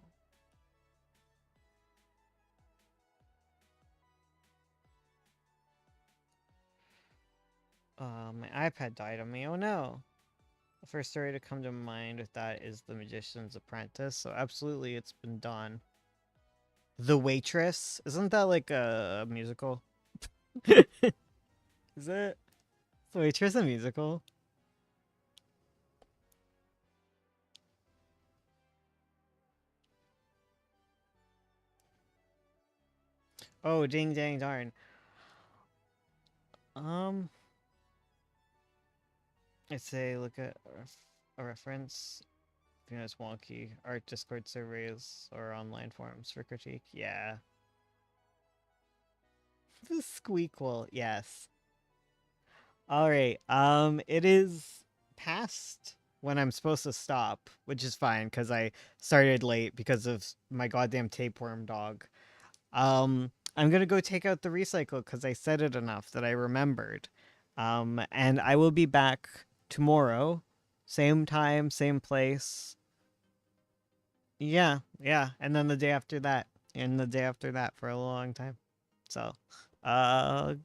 My iPad died on me. Oh no. The first story to come to mind with that is The Magician's Apprentice. So absolutely it's been done. The Waitress? Isn't that like a musical? Is it? The Waitress a musical? Oh, ding dang darn. Um, I'd say look at a reference. You know, it's wonky. Art Discord surveys or online forums for critique. Yeah. The squeakquel. Yes. All right. It is past when I'm supposed to stop, which is fine because I started late because of my goddamn tapeworm dog. I'm gonna go take out the recycle because I said it enough that I remembered. And I will be back tomorrow, same time, same place. Yeah, yeah, and then the day after that, and the day after that for a long time. So,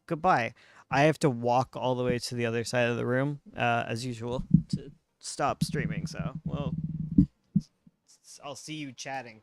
goodbye. I have to walk all the way to the other side of the room, as usual, to stop streaming. So, well, I'll see you chatting.